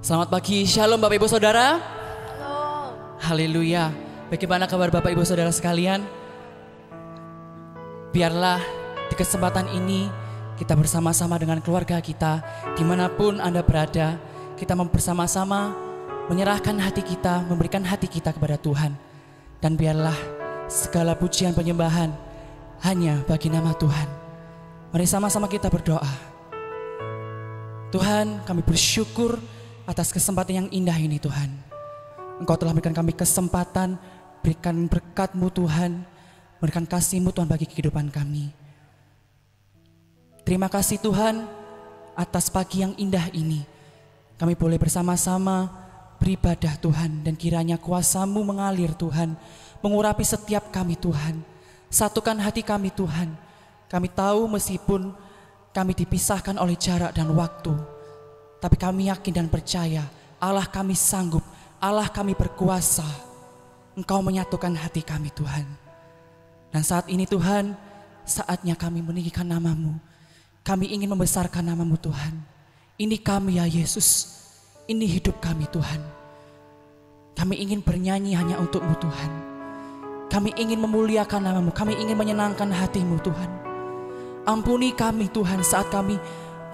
Selamat pagi, Shalom Bapak Ibu Saudara. Halo. Haleluya. Bagaimana kabar Bapak Ibu Saudara sekalian? Biarlah di kesempatan ini kita bersama-sama dengan keluarga kita, dimanapun Anda berada, kita bersama-sama menyerahkan hati kita, memberikan hati kita kepada Tuhan. Dan biarlah segala pujian penyembahan hanya bagi nama Tuhan. Mari sama-sama kita berdoa. Tuhan, kami bersyukur atas kesempatan yang indah ini Tuhan. Engkau telah berikan kami kesempatan, berikan berkat-Mu Tuhan, berikan kasih-Mu Tuhan bagi kehidupan kami. Terima kasih Tuhan atas pagi yang indah ini. Kami boleh bersama-sama beribadah Tuhan, dan kiranya kuasa-Mu mengalir Tuhan, mengurapi setiap kami Tuhan. Satukan hati kami Tuhan. Kami tahu meskipun kami dipisahkan oleh jarak dan waktu, tapi kami yakin dan percaya Allah kami sanggup, Allah kami berkuasa. Engkau menyatukan hati kami Tuhan. Dan saat ini Tuhan, saatnya kami meninggikan nama-Mu. Kami ingin membesarkan nama-Mu Tuhan. Ini kami ya Yesus, ini hidup kami Tuhan. Kami ingin bernyanyi hanya untuk-Mu Tuhan. Kami ingin memuliakan nama-Mu, kami ingin menyenangkan hati-Mu Tuhan. Ampuni kami Tuhan saat kami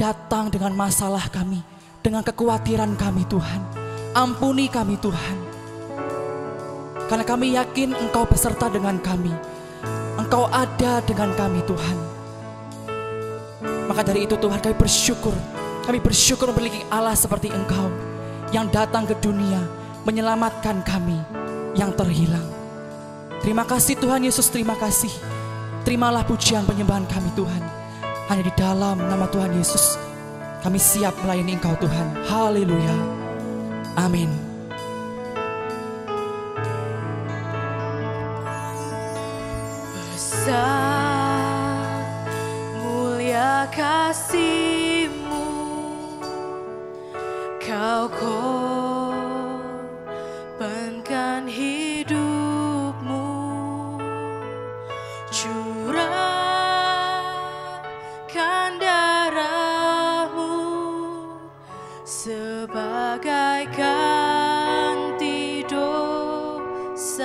datang dengan masalah kami, dengan kekhawatiran kami Tuhan. Ampuni kami Tuhan. Karena kami yakin Engkau beserta dengan kami. Engkau ada dengan kami Tuhan. Maka dari itu Tuhan kami bersyukur. Kami bersyukur memiliki Allah seperti Engkau, yang datang ke dunia menyelamatkan kami yang terhilang. Terima kasih Tuhan Yesus, terima kasih. Terimalah pujian penyembahan kami Tuhan. Hanya di dalam nama Tuhan Yesus kami siap melayani Engkau Tuhan. Haleluya. Amin. Besar mulia kasih-Mu, Kau korbankan hidup-Mu, curahkan darah-Mu sebagai ganti dosaku.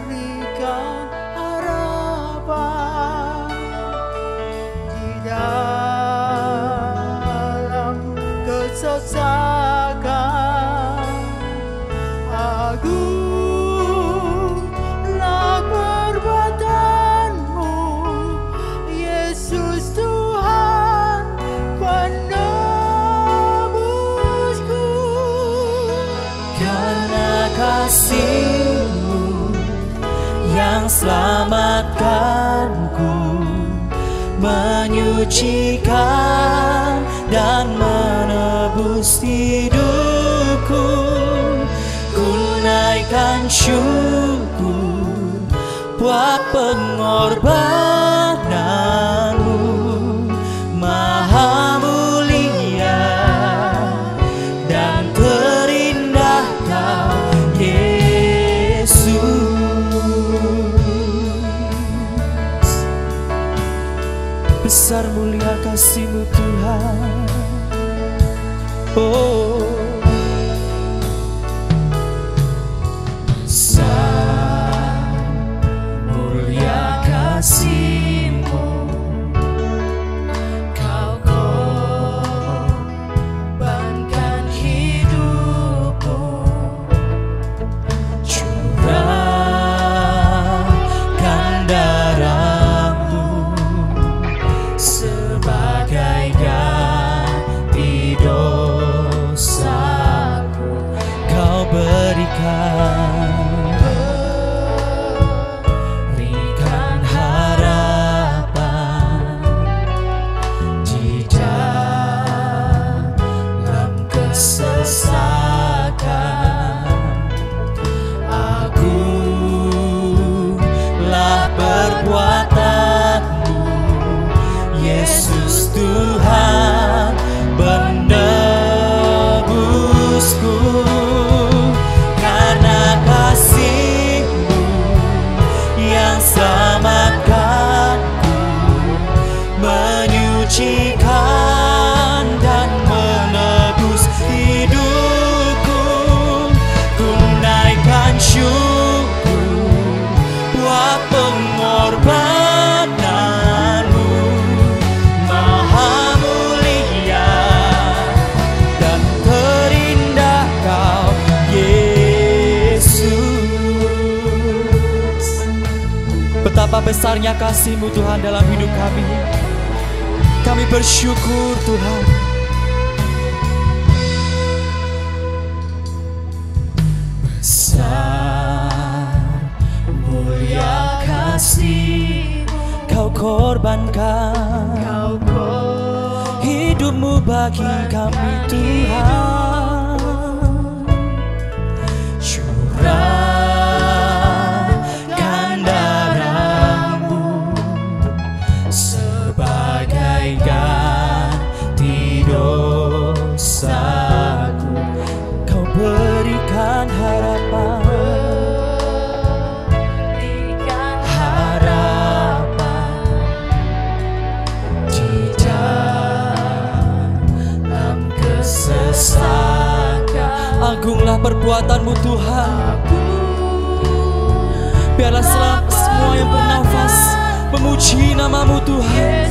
Berikan harapan di dalam kesesakan. Agunglah perbuatan-Mu, Yesus Tuhan penebusku. Karena kasih-Mu yang selamatkanku, menyucikan dan menebus hidupku. Ku naikkan syukur buat pengorbanan-Mu, Maha mulia dan terindah Kau Yesus. Besar mulia kasih-Mu Tuhan. Oh, besar mulia kasih-Mu, Kau korbankan hidup-Mu, curahkan darah-Mu sebagai ganti dosaku. Kau berikan harapan di dalam kesesakan. Agunglah perbuatan-Mu, Yesus Tuhan penebusku. Karena kasih-Mu yang selamatkanku, menyucikan dan menebus hidupku. Ku naikkan syukur buat pengorbananmu, Maha mulia dan terindah Kau Yesus. Betapa besarnya kasih-Mu Tuhan dalam hidup kami. Kami bersyukur Tuhan. Besar mulia kasih-Mu, Kau korbankan hidup-Mu bagi kami Tuhan. Curahkan darah-Mu sebagai ganti dosaku. Kau berikan harapan, di dalam kesesakan. Agunglah perbuatan-Mu Tuhan. Biarlah semua yang bernafas memuji nama-Mu Tuhan.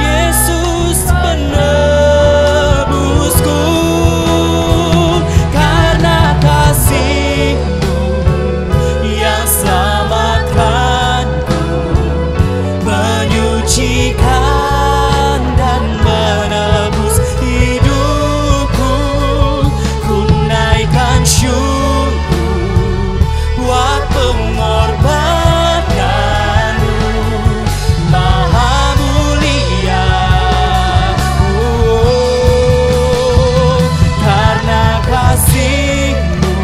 Yesus penebusku, karena kasih-Mu yang selamatkanku, menyucikan dan menebus hidupku. Ku naikkan syukur buat pengorbananmu, Maha mulia. Karena kasih-Mu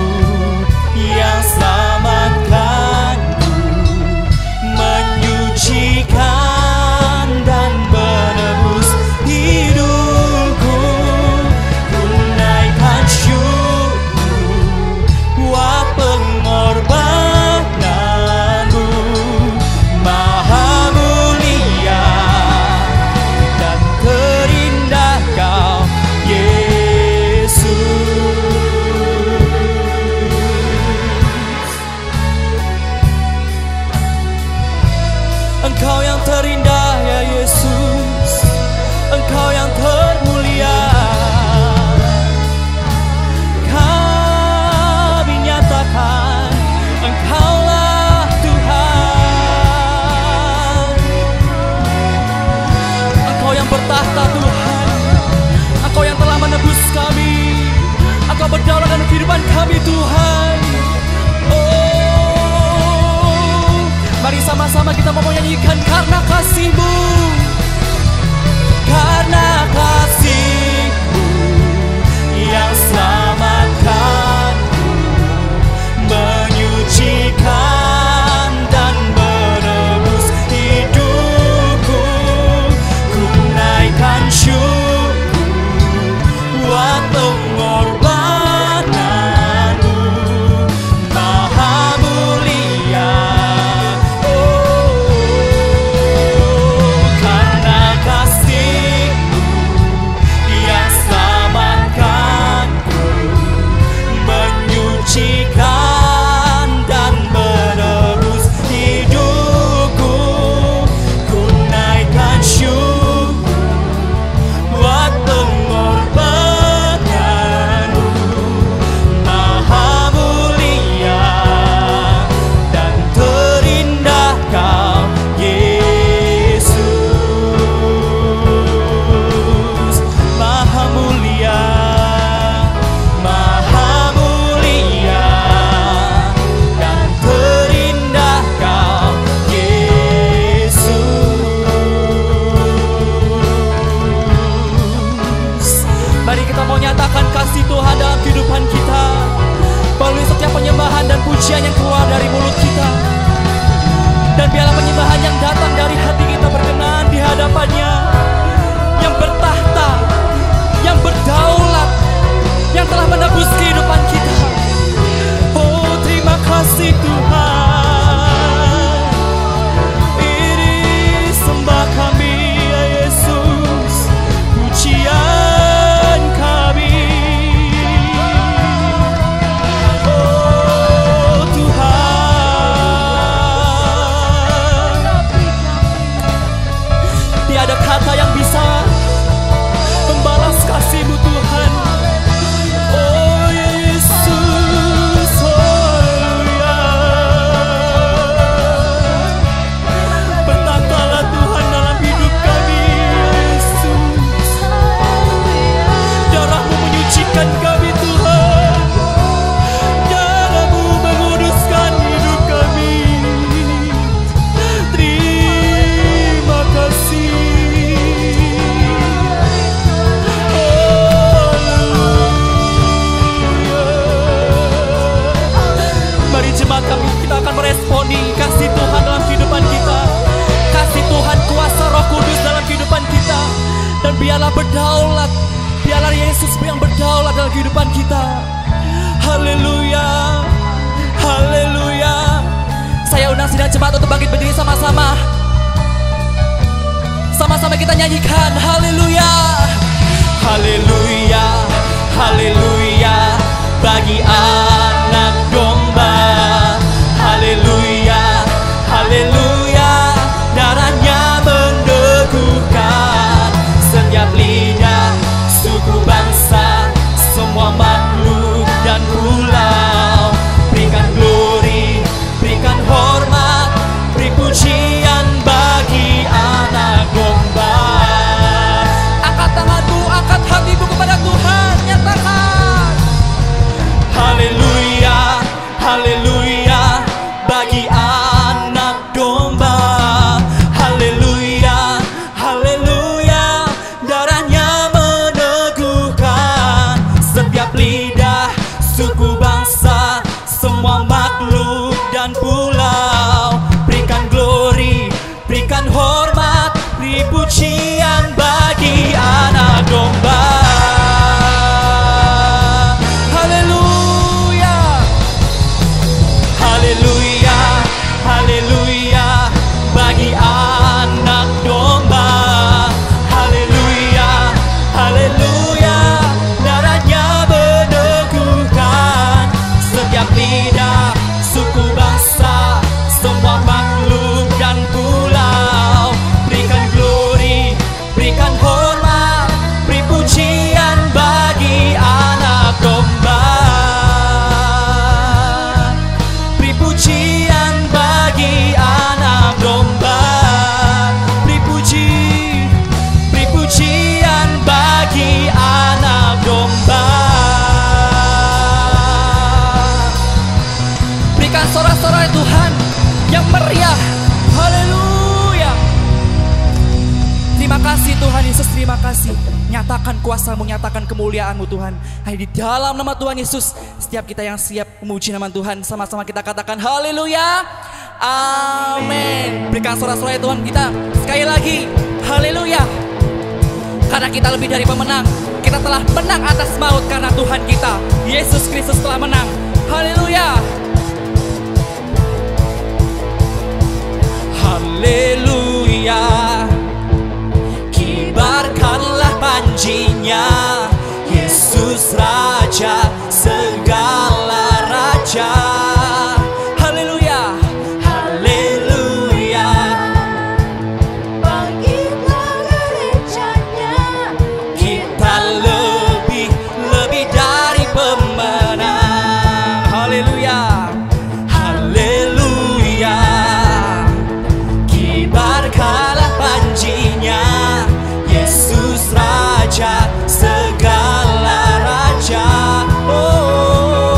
yang selamatkanku, menyucikan dan menebus hidupku. Ku naikkan syukur buat pengorbananmu, Maha mulia dan terindah Kau Yesus. Engkau yang terindah ya Yesus, Engkau yang termulia. Kami nyatakan Engkaulah Tuhan. Engkau yang bertahta Tuhan, Engkau yang telah menebus kami, Engkau berdaulat dalam kehidupan kami Tuhan. Mari sama-sama kita mau menyanyikan karena kasih-Mu, karena kasih-Mu yang selamatkanku, menyucikan dan menebus hidupku. Ku naikkan syukur buat pengorbananmu, Maha mulia. Biarlah berdaulat, biarlah Yesus yang berdaulat dalam kehidupan kita. Haleluya, haleluya. Saya undang sidang jemaat untuk bangkit berdiri sama-sama. Sama-sama kita nyanyikan haleluya. Haleluya, haleluya bagi anak domba. Haleluya, haleluya darahnya meneguhkan setiap lidah, suku, bangsa, semua makhluk dan pulau. Berikan glory, berikan hormat, beri pujian bagi anak domba. Angkat tanganmu, angkat hatimu kepada Tuhan, nyatakan haleluya, haleluya bagi anak domba. Haleluya, haleluya darahnya meneguhkan setiap lidah, suku, bangsa, semua makhluk dan pulau. Berikan glory, berikan hormat, beri pujian bagi anak domba. Haleluya, haleluya, haleluya bagi anak domba. Haleluya, haleluya darahnya meneguhkan setiap lidah, suku, bangsa, semua makhluk dan pulau. Berikan glory, berikan hormat, beri pujian bagi anak domba. Beri pujian bagi anak domba. Beri pujian bagi anak domba. Berikan sorak-sorai Tuhan yang meriah. Haleluya. Terima kasih Tuhan Yesus, terima kasih. Nyatakan kuasa-Mu, nyatakan kemuliaan-Mu Tuhan. Hanya di dalam nama Tuhan Yesus, setiap kita yang siap memuji nama Tuhan, sama-sama kita katakan haleluya. Amin. Berikan sorak-sorai Tuhan kita sekali lagi. Haleluya. Karena kita lebih dari pemenang. Kita telah menang atas maut karena Tuhan kita Yesus Kristus telah menang. Haleluya. Haleluya. Kibarkanlah panjinya, Yesus Raja segala raja. Haleluya, haleluya. Bangkitlah gerejanya, Kita lebih dari pemenang. Haleluya, haleluya. Kibarkanlah panjinya, Yesus Raja segala raja. Oh,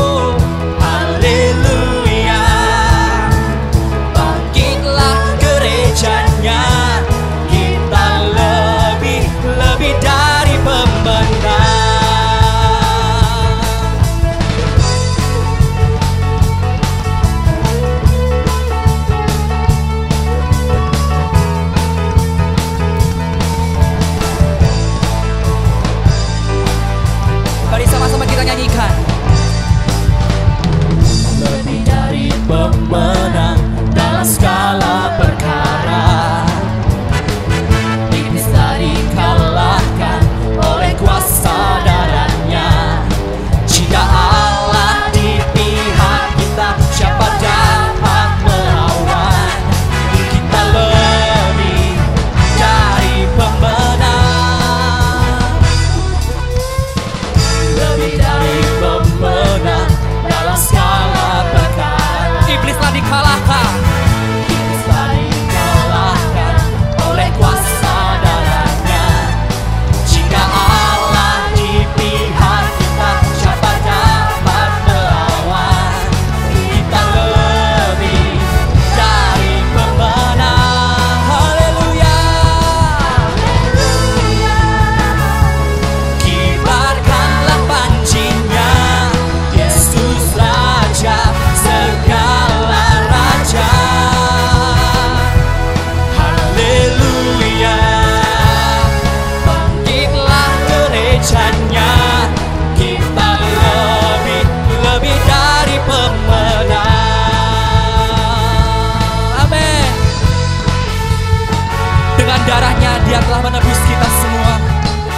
darahnya Dia telah menebus kita semua.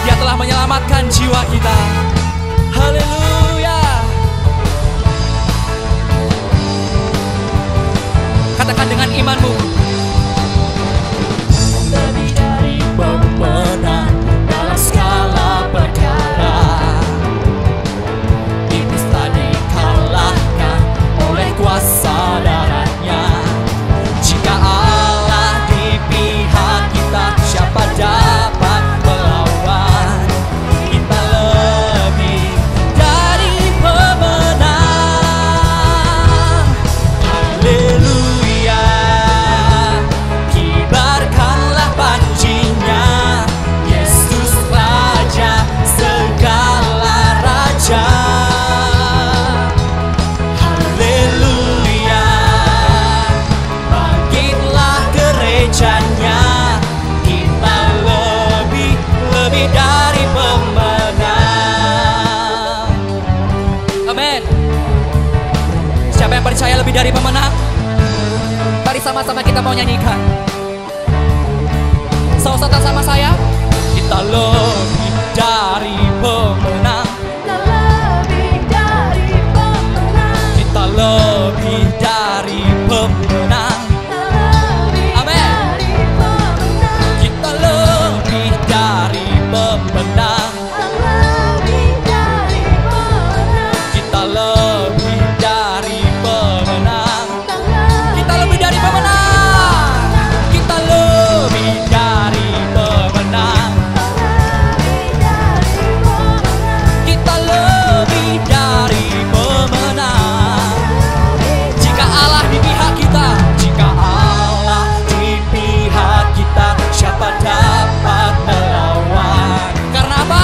Dia telah menyelamatkan jiwa kita. Haleluya. Katakan dengan imanmu. Lebih dari pemenang dalam segala perkara, Iblis telah dikalahkan oleh kuasa darahnya. Jika Allah di pihak kita, siapa dapat melawan? Kita lebih dari pemenang. Haleluya. Kibarkanlah panjinya, Yesus Raja segala raja. Haleluya. Bangkitlah gerejanya, kita lebih dari pemenang. Amin. Siapa yang percaya lebih dari pemenang? Mari sama-sama kita mau nyanyikan. Saudara sama saya. Kita lebih dari pemenang. kita lebih dari pemenang, Kita lebih dari pemenang. kita lebih Amin. dari pemenang, Kita lebih dari pemenang. kita lebih dari pemenang, Kita lebih dari pemenang. Kita kita lebih dari pemenang. Kita lebih dari pemenang. Kita lebih dari pemenang. Jika Allah di pihak kita, jika Allah di pihak kita, siapa dapat melawan? Karena apa?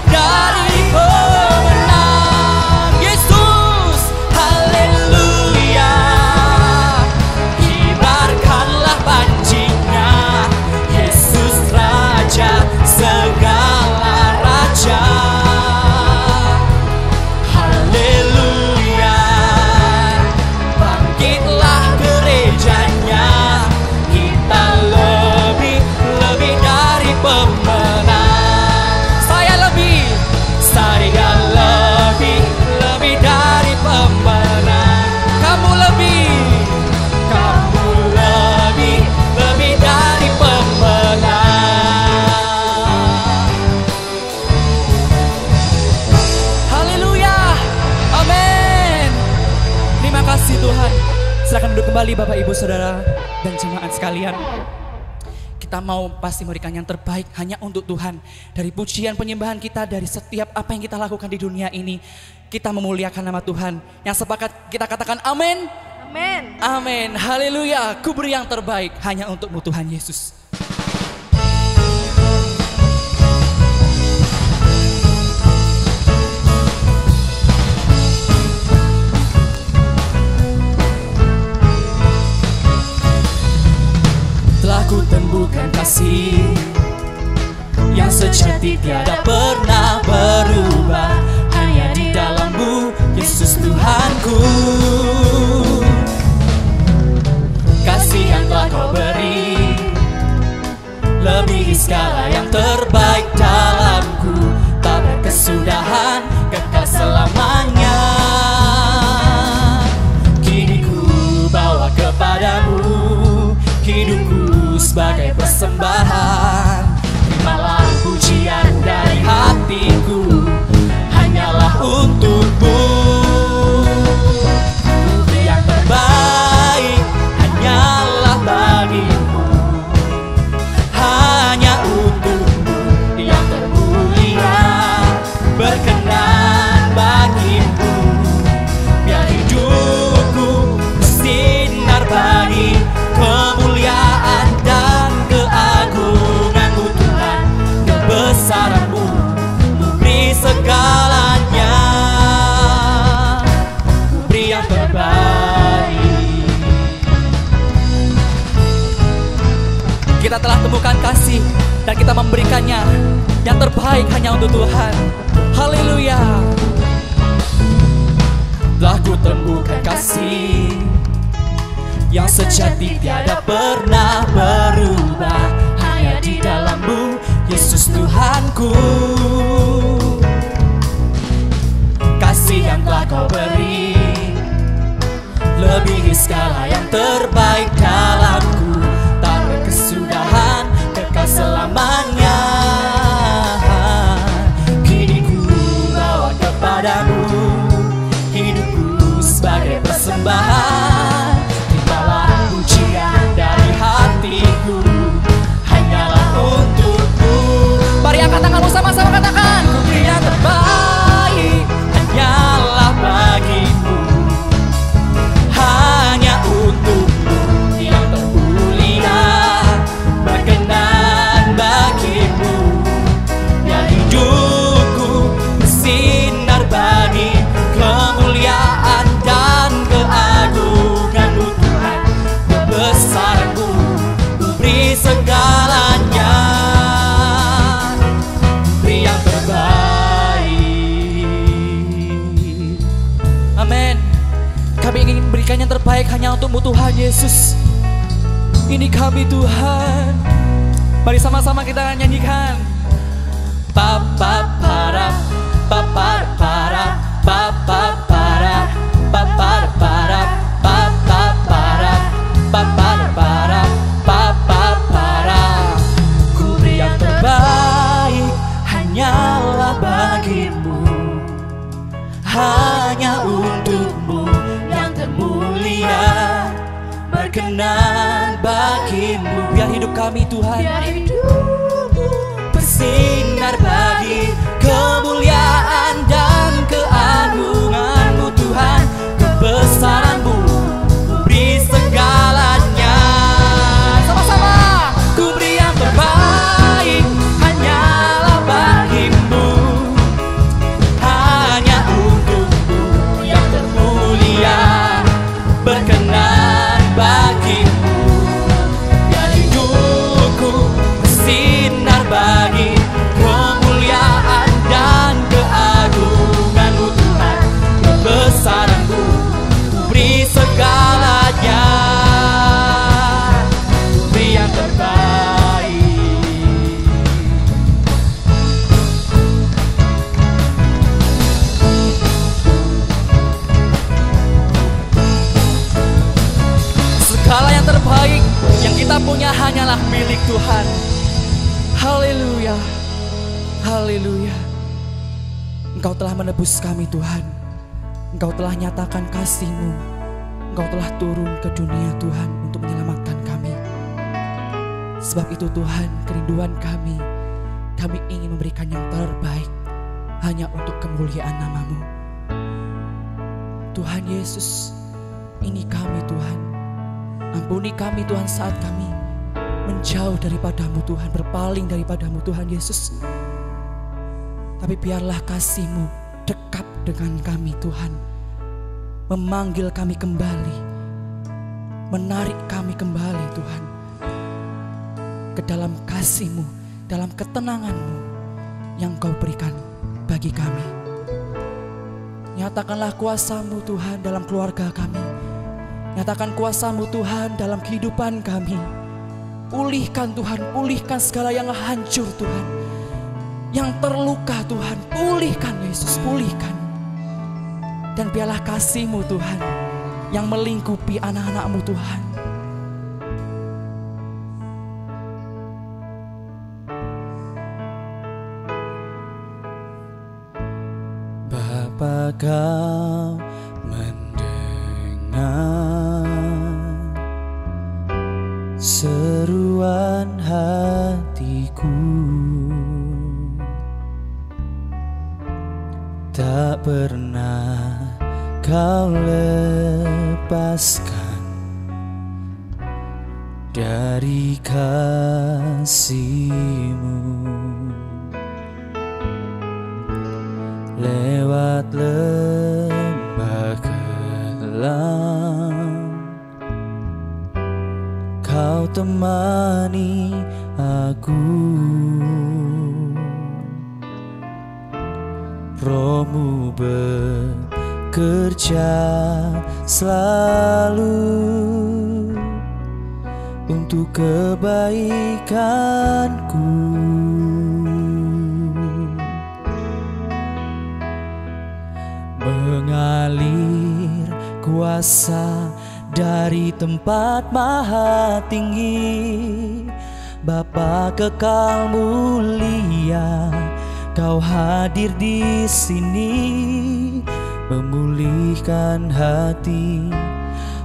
Dari pemenang Yesus. Haleluya. Kibarkanlah panjinya, Yesus Raja segala raja. Haleluya. Bangkitlah gerejanya, kita lebih dari pemenang. Saya lebih dari pemenang. Kamu lebih dari pemenang. Haleluya. Amin. Terima kasih Tuhan. Silakan duduk kembali Bapak Ibu Saudara dan jemaat sekalian. Kita mau pasti memberikan yang terbaik hanya untuk Tuhan. Dari pujian penyembahan kita, dari setiap apa yang kita lakukan di dunia ini, kita memuliakan nama Tuhan. Yang sepakat kita katakan amin. Amin. Amin. Haleluya. Ku beri yang terbaik hanya untukmu Tuhan Yesus. Telah ku temukan kasih yang sejati tiada pernah berubah, hanya di dalam-Mu Yesus Tuhanku. Kasih yang telah Kau beri lebihi segala yang terbaik dalamku, tak berkesudahan, kekal selamanya. Kini ku bawa kepadamu hidupku sebagai persembahan. Terimalah pujian dari hatiku, hanyalah untukmu. Yang terbaik hanyalah bagimu, hanya untukmu yang termulia, berkenan bagimu. Biar hidupku bersinar bagi kemuliaan dan keagungan-Mu Tuhan, kebesaran-Mu, Ku beri segalanya, Ku beri yang terbaik. Kita telah temukan kasih dan kita memberikannya yang terbaik hanya untuk Tuhan. Haleluya. Telah ku temukan kasih yang sejati tiada pernah berubah. Hanya di dalam-Mu, Yesus Tuhanku. Kasih yang telah Kau beri lebihi segala yang terbaik dalamku. Tak berkesudahan, kekal selamanya. Kini ku bawa kepadamu hidupku sebagai persembahan. Terimalah pujian dari hatiku, hanyalah untukmu. Mari angkat tanganmu sama-sama katakan, ku beri yang terbaik hanyalah bagimu. Hanya untukmu yang termulia, berkenan bagimu. Biar hidupku bersinar bagi kemuliaan dan keagungan-Mu Tuhan. Kebesaran-Mu ku beri segalanya, beri yang terbaik. Amin. Kami ingin memberikan yang terbaik hanya untuk-Mu Tuhan Yesus. Ini kami Tuhan. Mari sama-sama kita nyanyikan. Papa para, papa para, papa para, papa para, papa para, papa para, papa para. Ku beri yang terbaik hanyalah bagimu, hanya untuk-Mu yang termulia, berkenan bagimu. Biar hidup kami Tuhan, Biar hidupku bersinar bagi kemuliaan dan keagungan-Mu Tuhan. Kebesaran-Mu ku beri segalanya. Sama-sama, ku beri yang terbaik hanyalah bagimu, hanya untuk-Mu yang termulia, berkenan bagimu. Biar hidupku bersinar bagi kemuliaan dan keagungan-Mu Tuhan. Kebesaran-Mu ku beri segalanya, ku beri yang terbaik. Segala yang terbaik yang kita punya hanyalah milik Tuhan. Haleluya, haleluya. Engkau telah menebus kami Tuhan. Engkau telah nyatakan kasih-Mu. Engkau telah turun ke dunia Tuhan untuk menyelamatkan kami. Sebab itu Tuhan, kerinduan kami ingin memberikan yang terbaik hanya untuk kemuliaan nama-Mu. Tuhan Yesus, ini kami Tuhan. Ampuni kami Tuhan saat kami menjauh daripada-Mu Tuhan, berpaling daripada-Mu Tuhan Yesus. Tapi biarlah kasih-Mu dekat dengan kami Tuhan, memanggil kami kembali, menarik kami kembali Tuhan ke dalam kasih-Mu, dalam ketenangan-Mu yang Kau berikan bagi kami. Nyatakanlah kuasa-Mu Tuhan dalam keluarga kami. Nyatakan kuasa-Mu Tuhan dalam kehidupan kami. Pulihkan Tuhan, pulihkan segala yang hancur Tuhan, yang terluka Tuhan, pulihkan Yesus, pulihkan. Dan biarlah kasih-Mu Tuhan yang melingkupi anak-anak-Mu Tuhan. Bapa, Kau mendengar seruan hatiku, tak pernah Kau lepaskan dari kasih-Mu. Lewat lembah kelam Kau temani aku, Roh-Mu bekerja selalu untuk kebaikanku. Mengalir kuasa dari tempat maha tinggi, Bapa kekal mulia, Kau hadir di sini, memulihkan hati,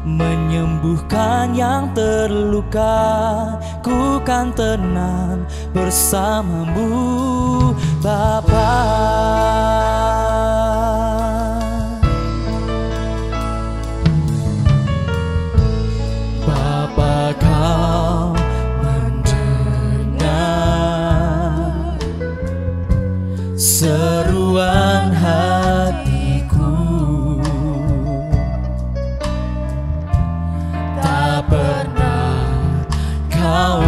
menyembuhkan yang terluka. Ku kan tenang bersamamu, Bapa. Bapa, Kau mendengar seruan hatiku, tak pernah Kau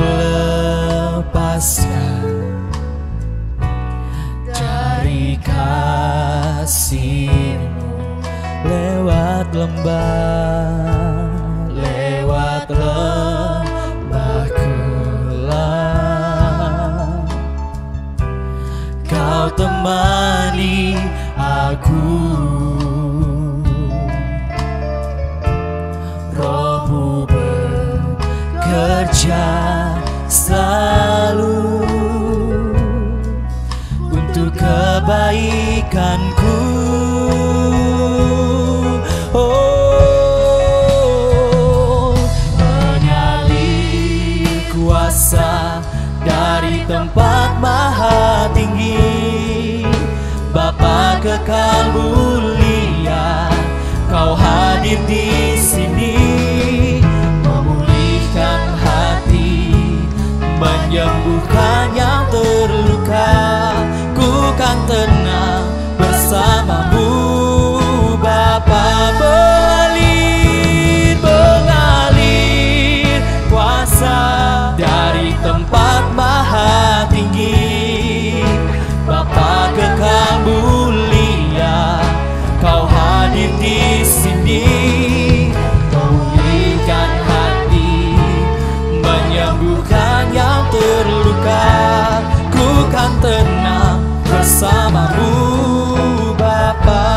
lepaskan dari kasih-Mu. Lewat lembah, lewat lembah kelam, Kau temani aku. Roh-Mu bekerja selalu untuk kebaikanku. Oh, mengalir kuasa dari tempat maha tinggi, Bapa kekal mulia, Kau hadir di sini, memulihkan hati, menyembuhkan yang terluka. Ku kan tenang bersamamu, Bapa. Mengalir kuasa dari tempat maha tinggi, Bapa kekal mulia, Kau hadir di sini, memulihkan hati, menyembuhkan yang terluka. Ku kan tenang bersamamu, Bapa.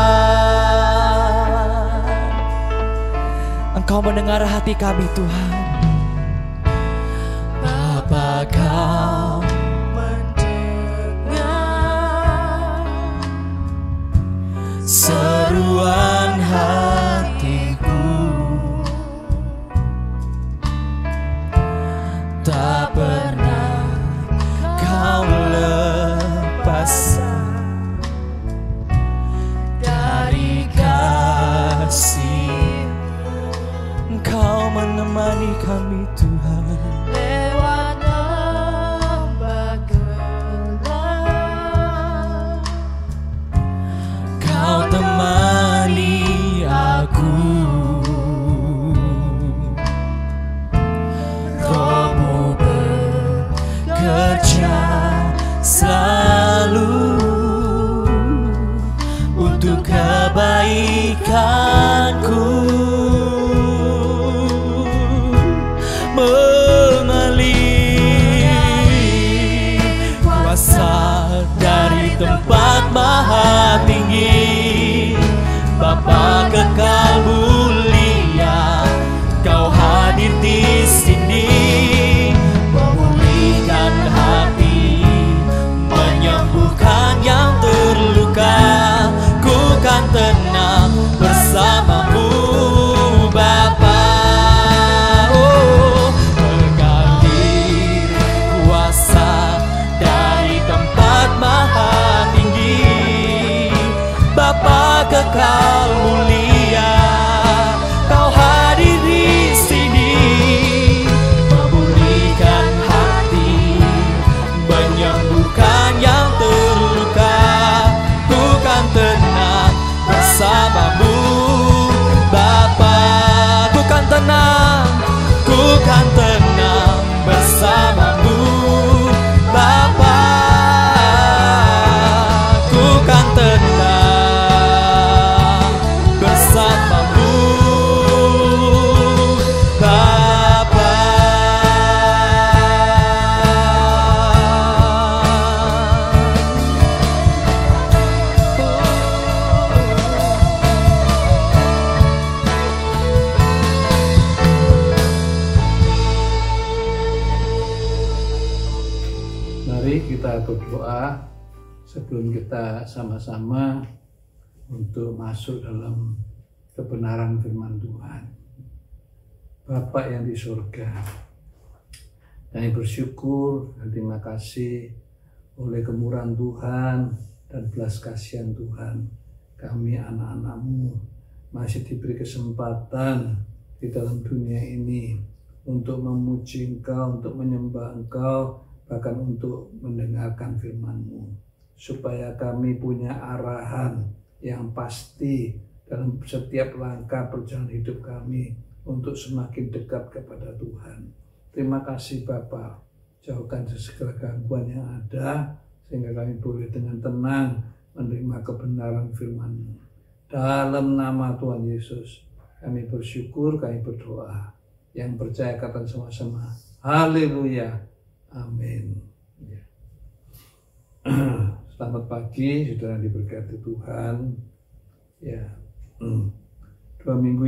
Engkau mendengar hati kami, Tuhan. Bapa, Kau mendengar seruan hatiku, tak pernah Kau lepaskan dari kasih. Kau menemani kami, Tuhan. Lewat lembah gelap, Kau temani aku. Roh-Mu bekerja selalu untuk kebaikanku. Mengalir kuasa dari tempat maha tinggi, Bapa kekal mulia, Kau hadir di sini, memulihkan hati, menyembuhkan yang terluka. Ku kan tenang bersamamu, Bapa. Oh, mengalir kuasa dari tempat maha tinggi, Bapa kekal mulia, Kau hadir di sini, memulihkan hati, menyembuhkan yang terluka. Ku kan tenang bersamamu, Bapa. Ku kan tenang, ku kan tenang bersamamu, Bapa. Ku kan tenang Mari kita berdoa sebelum kita sama-sama untuk masuk dalam kebenaran firman Tuhan. Bapa yang di surga, kami bersyukur dan terima kasih oleh kemurahan Tuhan dan belas kasihan Tuhan. Kami anak-anak-Mu masih diberi kesempatan di dalam dunia ini untuk memuji Engkau, untuk menyembah Engkau, bahkan untuk mendengarkan firman-Mu, supaya kami punya arahan yang pasti dalam setiap langkah perjalanan hidup kami untuk semakin dekat kepada Tuhan. Terima kasih Bapa, jauhkan segala gangguan yang ada sehingga kami boleh dengan tenang menerima kebenaran firman-Mu. Dalam nama Tuhan Yesus kami bersyukur, kami berdoa. Yang percaya katakan sama-sama, haleluya, amin. Ya. Selamat pagi, saudara yang diberkati Tuhan. Ya, 2 minggu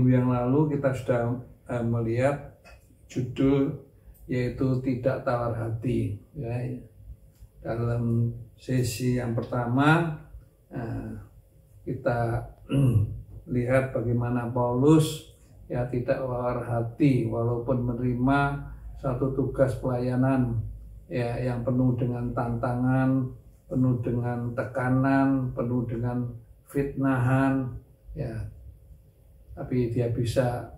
yang lalu kita sudah melihat judul yaitu tidak tawar hati. Ya, dalam sesi yang pertama kita lihat bagaimana Paulus ya tidak tawar hati walaupun menerima satu tugas pelayanan ya yang penuh dengan tantangan, penuh dengan tekanan, penuh dengan fitnahan ya. Tapi dia bisa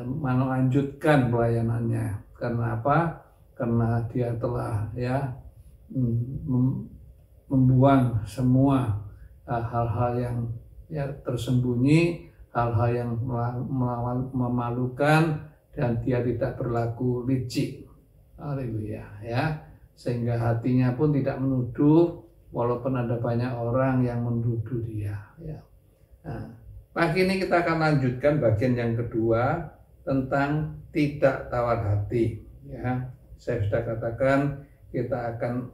melanjutkan pelayanannya. Karena apa? Karena dia telah ya membuang semua hal-hal yang ya tersembunyi, hal-hal yang memalukan, dan dia tidak berlaku licik. Haleluya ya. Sehingga hatinya pun tidak menuduh walaupun ada banyak orang yang menuduh dia ya. Nah, pagi ini kita akan lanjutkan bagian yang kedua tentang tidak tawar hati ya. Saya sudah katakan kita akan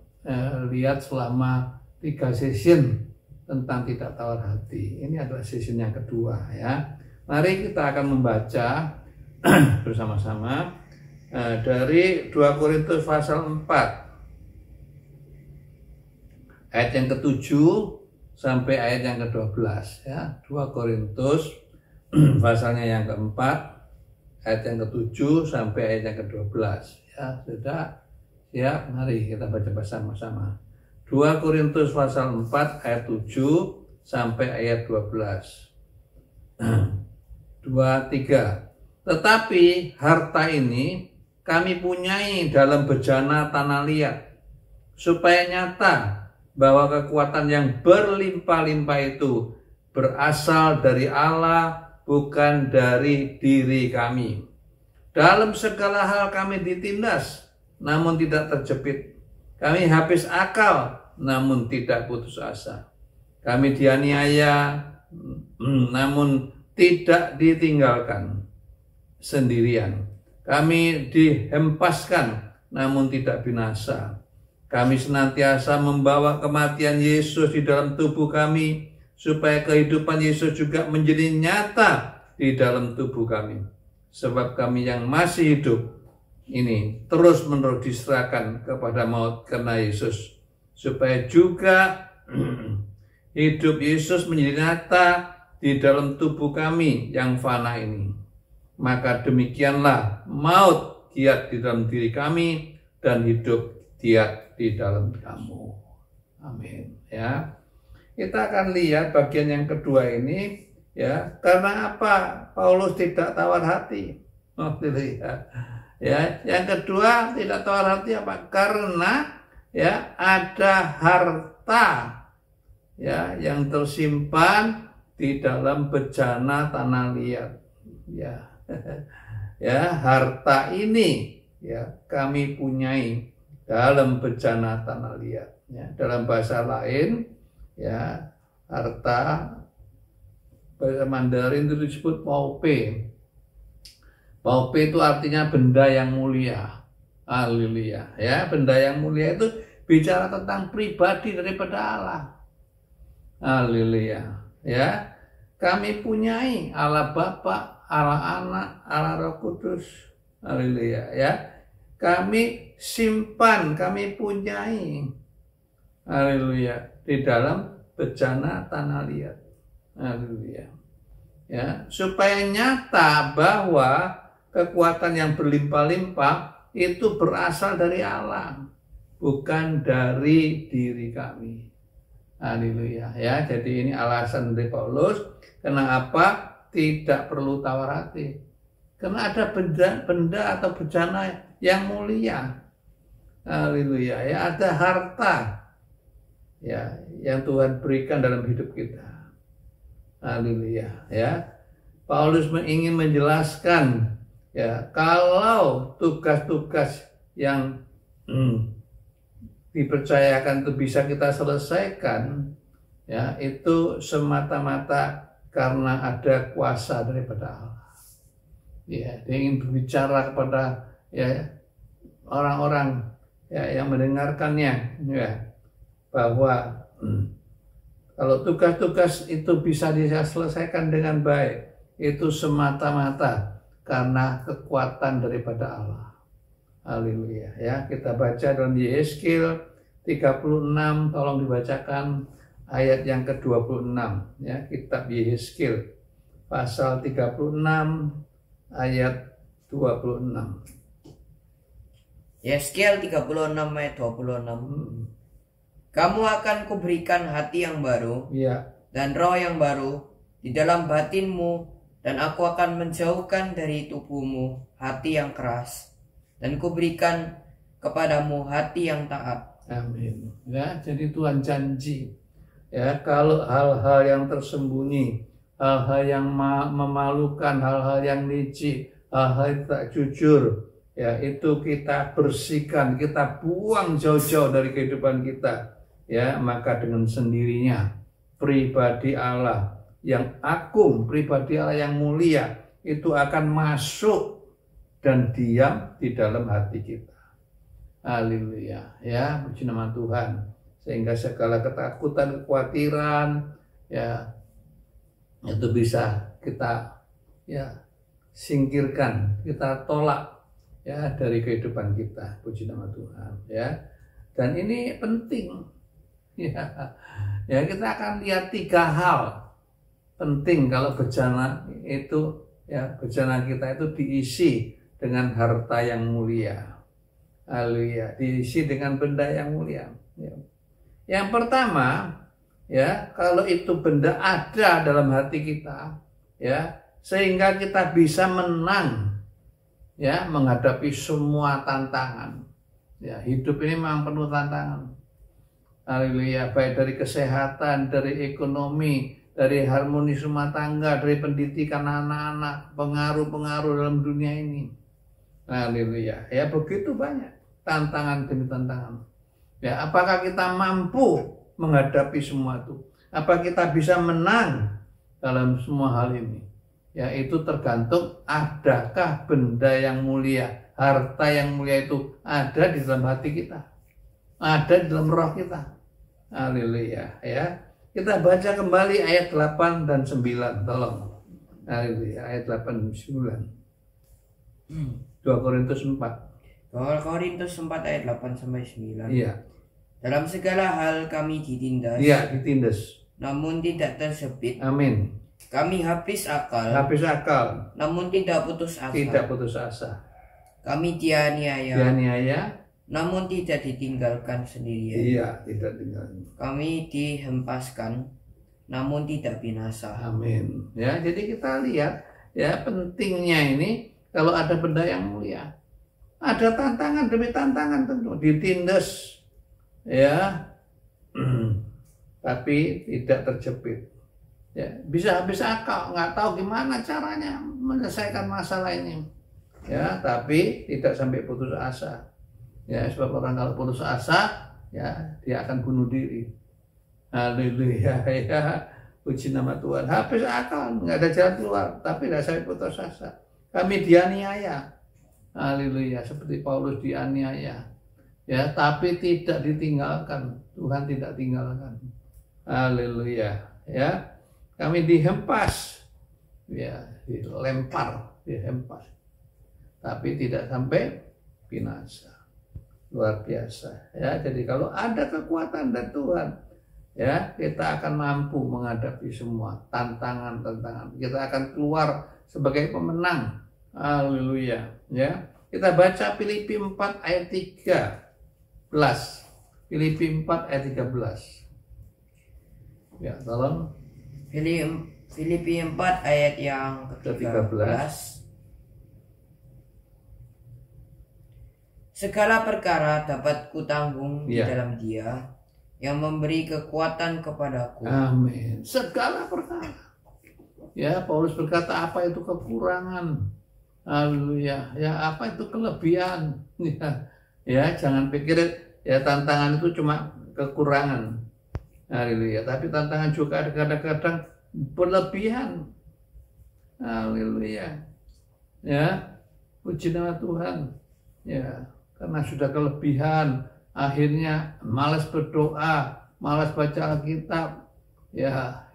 lihat selama 3 session tentang tidak tawar hati. Ini adalah session yang kedua ya. Mari kita akan membaca bersama-sama dari 2 Korintus pasal 4 ayat yang ke-7 sampai ayat yang ke-12 ya. 2 Korintus pasalnya yang ke-4 ayat yang ke-7 sampai ayat yang ke-12 ya. Sudah siap? Mari kita baca bersama-sama. 2 Korintus pasal 4 ayat 7 sampai ayat 12. 2, 3. Tetapi harta ini kami punyai dalam bejana tanah liat, supaya nyata bahwa kekuatan yang berlimpah-limpah itu berasal dari Allah, bukan dari diri kami. Dalam segala hal kami ditindas, namun tidak terjepit. Kami habis akal, namun tidak putus asa. Kami dianiaya, namun tidak ditinggalkan sendirian. Kami dihempaskan, namun tidak binasa. Kami senantiasa membawa kematian Yesus di dalam tubuh kami, supaya kehidupan Yesus juga menjadi nyata di dalam tubuh kami. Sebab kami yang masih hidup ini terus-menerus diserahkan kepada maut karena Yesus, supaya juga hidup Yesus menjadi nyata di dalam tubuh kami yang fana ini. Maka demikianlah maut giat di dalam diri kami dan hidup giat di dalam kamu. Amin ya. Kita akan lihat bagian yang kedua ini ya. Karena apa Paulus tidak tawar hati? Ya, yang kedua tidak tawar hati apa? Karena ya ada harta ya yang tersimpan di dalam bejana tanah liat ya. Ya, harta ini ya kami punyai dalam bejana tanah liat ya. Dalam bahasa lain ya, harta bahasa Mandarin itu disebut paupe. Paupe itu artinya benda yang mulia. Haleluya ya. Benda yang mulia itu bicara tentang pribadi daripada Allah. Haleluya ya. Kami punyai Allah Bapa, Allah Anak, Allah Roh Kudus. Haleluya ya. kami simpan, kami punyai. Haleluya. Di dalam bejana tanah liat. Haleluya. Ya, supaya nyata bahwa kekuatan yang berlimpah-limpah itu berasal dari Allah, bukan dari diri kami. Haleluya. Ya, jadi ini alasan dari Paulus kenapa tidak perlu tawar hati. Karena ada benda atau bejana yang mulia. Haleluya. Ya, ada harta ya yang Tuhan berikan dalam hidup kita. Haleluya. Ya. Paulus ingin menjelaskan ya, kalau tugas-tugas yang dipercayakan itu bisa kita selesaikan, ya, itu semata-mata karena ada kuasa daripada Allah. Ya, dia ingin berbicara kepada ya orang-orang ya yang mendengarkannya ya, bahwa kalau tugas-tugas itu bisa diselesaikan dengan baik, itu semata-mata karena kekuatan daripada Allah. Haleluya. Ya, kita baca dalam Yehezkiel 36, tolong dibacakan ayat yang ke-26 ya, kitab Yehezkiel pasal 36 ayat 26. Yehezkiel 36 ayat 26. Kamu akan kuberikan hati yang baru Ya. dan roh yang baru di dalam batinmu, dan aku akan menjauhkan dari tubuhmu hati yang keras, dan kuberikan kepadamu hati yang taat. Amin. Ya, jadi Tuhan janji ya, kalau hal-hal yang tersembunyi, hal-hal yang memalukan, hal-hal yang licik, hal-hal yang tak jujur, ya itu kita bersihkan, kita buang jauh-jauh dari kehidupan kita. Ya, maka dengan sendirinya pribadi Allah yang agung, pribadi Allah yang mulia itu akan masuk dan diam di dalam hati kita. Haleluya. Ya, puji nama Tuhan. Sehingga segala ketakutan, kekhawatiran ya itu bisa kita ya singkirkan, kita tolak ya dari kehidupan kita. Puji nama Tuhan ya. Dan ini penting. Ya, kita akan lihat 3 hal penting kalau bejana itu ya, bejana kita itu diisi dengan harta yang mulia. Haleluya, diisi dengan benda yang mulia. Ya. Yang pertama, ya, kalau itu benda ada dalam hati kita, ya, sehingga kita bisa menang, ya, menghadapi semua tantangan. Ya, hidup ini memang penuh tantangan. Haleluya, baik dari kesehatan, dari ekonomi, dari harmonis rumah tangga, dari pendidikan anak-anak, pengaruh-pengaruh dalam dunia ini. Haleluya, ya begitu banyak tantangan demi tantangan. Ya, apakah kita mampu menghadapi semua itu? Apa kita bisa menang dalam semua hal ini? Ya, itu tergantung adakah benda yang mulia, harta yang mulia itu ada di dalam hati kita, ada di dalam roh kita. Haleluya, ya. Kita baca kembali ayat 8 dan 9, tolong. Haleluya, ayat 8 dan 9. 2 Korintus 4. 2 Korintus 4 ayat 8 sampai 9. Iya. Dalam segala hal kami ditindas. Iya, ditindas. Namun tidak tersepit. Amin. Kami habis akal. Habis akal. Namun tidak putus asa. Tidak putus asa. Kami dianiaya. Dianiaya. Namun tidak ditinggalkan sendirian. Iya, tidak tinggalkan. Kami dihempaskan, namun tidak binasa. Amin. Ya, jadi kita lihat ya pentingnya ini kalau ada benda yang mulia. Ada tantangan demi tantangan tentu, ditindas ya. Tapi tidak terjepit. Ya, bisa habis akal, nggak tahu gimana caranya menyelesaikan masalah ini. Ya, tapi tidak sampai putus asa. Ya, sebab orang kalau putus asa, ya dia akan bunuh diri. Haleluya, ya, puji nama Tuhan. Habis akal, nggak ada jalan keluar, tapi tidak sampai putus asa. Kami dianiaya. Haleluya, seperti Paulus dianiaya. Ya, tapi tidak ditinggalkan. Tuhan tidak tinggalkan. Haleluya, ya. Kami dihempas. Ya, dilempar, dihempas. Tapi tidak sampai binasa. Luar biasa ya. Jadi kalau ada kekuatan dari Tuhan ya, kita akan mampu menghadapi semua tantangan-tantangan. Kita akan keluar sebagai pemenang. Haleluya ya. Kita baca Filipi 4 ayat 13. Filipi 4 ayat 13. Ya, tolong. Filipi 4 ayat yang ke-13. Segala perkara dapat kutanggung di dalam Dia yang memberi kekuatan kepadaku. Amin. Segala perkara. Ya, Paulus berkata apa itu kekurangan? Haleluya. Ya, apa itu kelebihan? Ya, jangan pikir ya tantangan itu cuma kekurangan. Haleluya. Tapi tantangan juga kadang-kadang berlebihan. Haleluya. Ya, puji nama Tuhan. Ya, karena sudah kelebihan, akhirnya malas berdoa, malas baca Alkitab. Ya,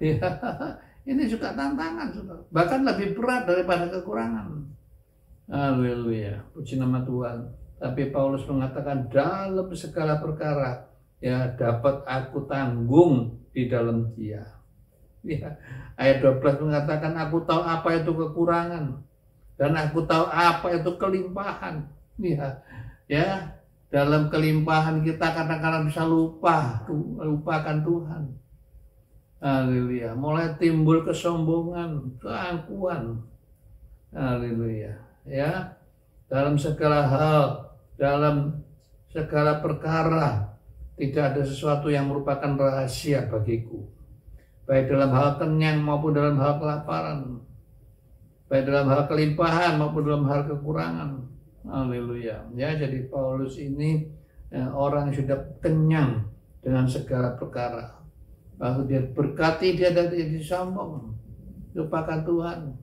ini juga tantangan, bahkan lebih berat daripada kekurangan. Haleluya, puji nama Tuhan. Tapi Paulus mengatakan dalam segala perkara ya dapat aku tanggung di dalam Dia. Ya, ayat 12 mengatakan aku tahu apa itu kekurangan dan aku tahu apa itu kelimpahan. Ya, dalam kelimpahan kita kadang-kadang bisa lupakan Tuhan. Haleluya. Mulai timbul kesombongan, keangkuhan. Haleluya. Ya, dalam segala hal, dalam segala perkara tidak ada sesuatu yang merupakan rahasia bagiku. Baik dalam hal kenyang maupun dalam hal kelaparan. Baik dalam hal kelimpahan maupun dalam hal kekurangan. Haleluya. Ya, jadi Paulus ini orang yang sudah kenyang dengan segala perkara. Waktu dia berkati, dia tidak sombong, lupakan Tuhan.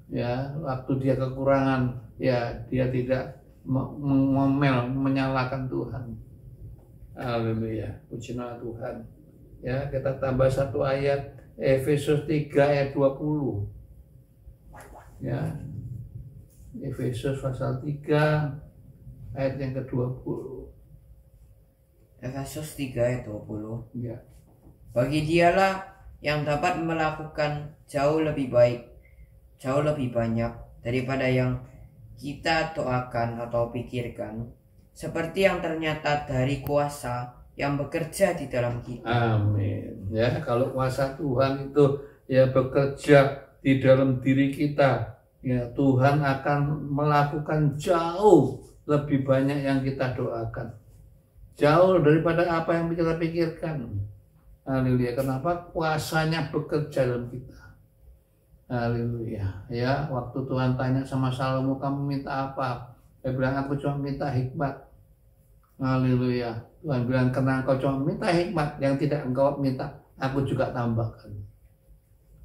Ya, waktu dia kekurangan, ya dia tidak ngomel, menyalahkan Tuhan. Haleluya. Puji nama Tuhan. Ya, kita tambah satu ayat, Efesus 3 ayat 20. Ya. Efesus pasal 3 ayat yang ke-20. Efesus 3 ayat 20. Ya. Bagi Dialah yang dapat melakukan jauh lebih baik, jauh lebih banyak daripada yang kita doakan atau pikirkan, seperti yang ternyata dari kuasa yang bekerja di dalam kita. Amin. Ya, kalau kuasa Tuhan itu ya bekerja di dalam diri kita, ya Tuhan akan melakukan jauh lebih banyak yang kita doakan. Jauh daripada apa yang kita pikirkan. Haleluya. Kenapa? Kuasanya bekerja dalam kita. Haleluya. Ya, waktu Tuhan tanya sama Salomo, kamu minta apa? Dia bilang, aku cuma minta hikmat. Haleluya. Tuhan bilang, karena engkau cuma minta hikmat, yang tidak engkau minta, aku juga tambahkan.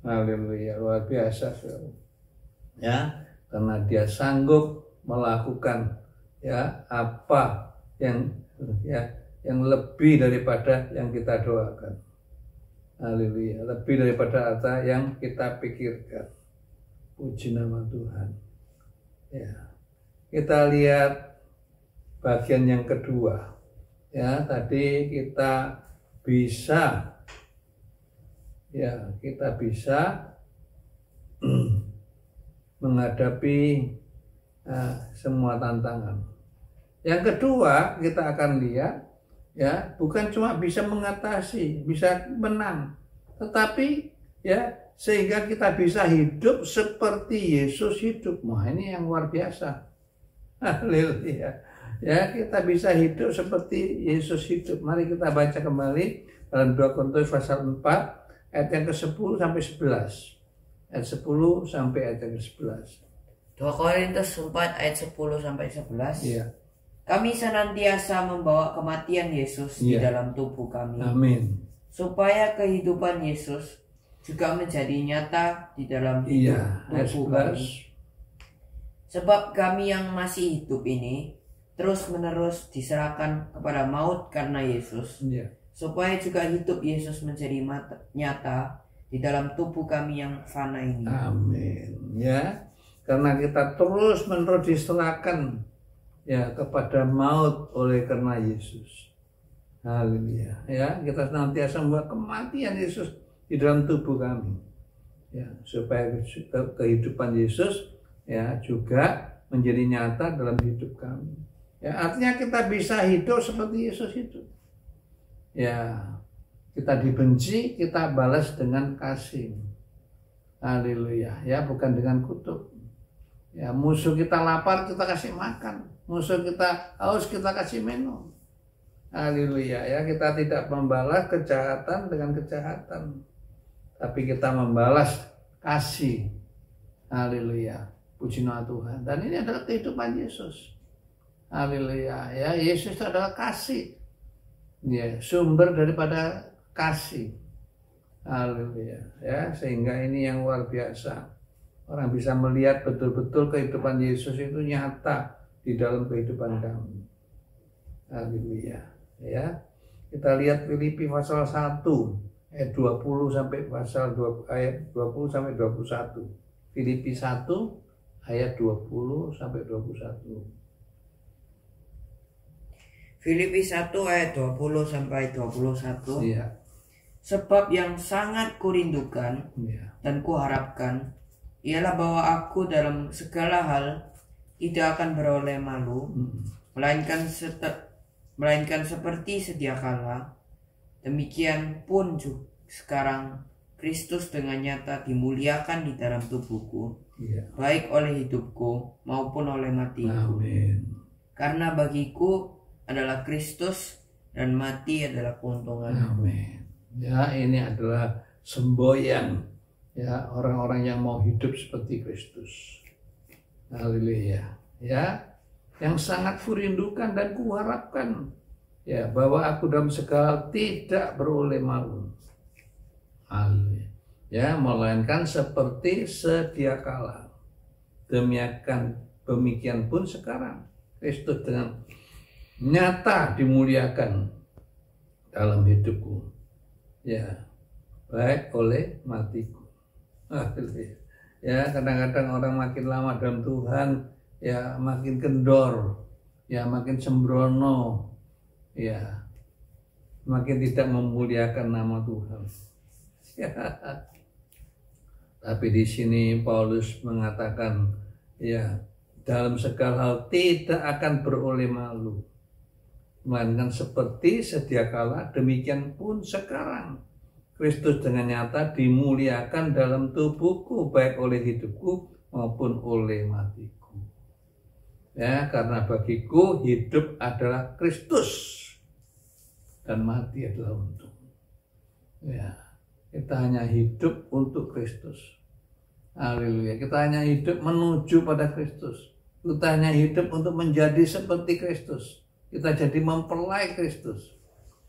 Haleluya. Luar biasa. Ya, karena dia sanggup melakukan ya apa yang lebih daripada yang kita doakan. Haleluya, lebih daripada apa yang kita pikirkan. Puji nama Tuhan. Ya. Kita lihat bagian yang kedua. Ya, tadi kita bisa menghadapi semua tantangan. Yang kedua, kita akan lihat ya, bukan cuma bisa mengatasi, bisa menang, tetapi ya sehingga kita bisa hidup seperti Yesus hidup. Wah, ini yang luar biasa. Haleluya. Ya, kita bisa hidup seperti Yesus hidup. Mari kita baca kembali dalam 2 Korintus pasal 4 ayat yang ke-10 sampai 11. Ayat 10 sampai ayat yang ke-11. 2 Korintus 4 ayat 10 sampai 11. Iya. Kami senantiasa membawa kematian Yesus di dalam tubuh kami. Amin. Supaya kehidupan Yesus juga menjadi nyata di dalam tubuh kami. Sebab kami yang masih hidup ini terus-menerus diserahkan kepada maut karena Yesus. Supaya juga hidup Yesus menjadi nyata di dalam tubuh kami yang fana ini. Amin. Ya, karena kita terus-menerus diserahkan ya kepada maut oleh karena Yesus. Haleluya. Ya, kita senantiasa membuat kematian Yesus di dalam tubuh kami. Ya, supaya kehidupan Yesus ya juga menjadi nyata dalam hidup kami. Ya, artinya kita bisa hidup seperti Yesus hidup. Ya, kita dibenci, kita balas dengan kasih. Haleluya. Ya, bukan dengan kutuk. Ya, musuh kita lapar, kita kasih makan. Musuh kita haus, kita kasih minum. Haleluya. Ya, kita tidak membalas kejahatan dengan kejahatan, tapi kita membalas kasih. Haleluya. Puji nama Tuhan. Dan ini adalah kehidupan Yesus. Haleluya. Ya, Yesus itu adalah kasih. Ya, sumber daripada kasih. Haleluya. Ya, sehingga ini yang luar biasa. Orang bisa melihat betul-betul kehidupan Yesus itu nyata di dalam kehidupan kami. Haleluya. Ya. Kita lihat Filipi pasal 1 ayat 20 sampai pasal 2 ayat 20 sampai 21. Filipi 1 ayat 20 sampai 21. Filipi 1 ayat 20 sampai 21. Iya. Sebab yang sangat kurindukan dan kuharapkan ialah bahwa aku dalam segala hal tidak akan beroleh malu, melainkan seperti sedia kala, demikian pun sekarang Kristus dengan nyata dimuliakan di dalam tubuhku, baik oleh hidupku maupun oleh matiku. Amin. Karena bagiku adalah Kristus dan mati adalah keuntungan. Amin. Ya, ini adalah semboyan ya orang-orang yang mau hidup seperti Kristus. Haleluya. Ya, yang sangat kurindukan dan kuharapkan ya bahwa aku dalam segala tidak beroleh malu. Haleluya. Ya, melainkan seperti sedia kala. Demikian pun sekarang Kristus dengan nyata dimuliakan dalam hidupku. Ya, baik oleh matiku. Ya, kadang-kadang orang makin lama dalam Tuhan ya makin kendor, ya makin sembrono, ya makin tidak memuliakan nama Tuhan. Ya. Tapi di sini Paulus mengatakan ya dalam segala hal tidak akan beroleh malu, melainkan seperti sedia kala demikian pun sekarang Kristus dengan nyata dimuliakan dalam tubuhku baik oleh hidupku maupun oleh matiku. Ya, karena bagiku hidup adalah Kristus dan mati adalah untung. Ya, kita hanya hidup untuk Kristus. Haleluya. Kita hanya hidup menuju pada Kristus. Kita hanya hidup untuk menjadi seperti Kristus. Kita jadi mempelai Kristus.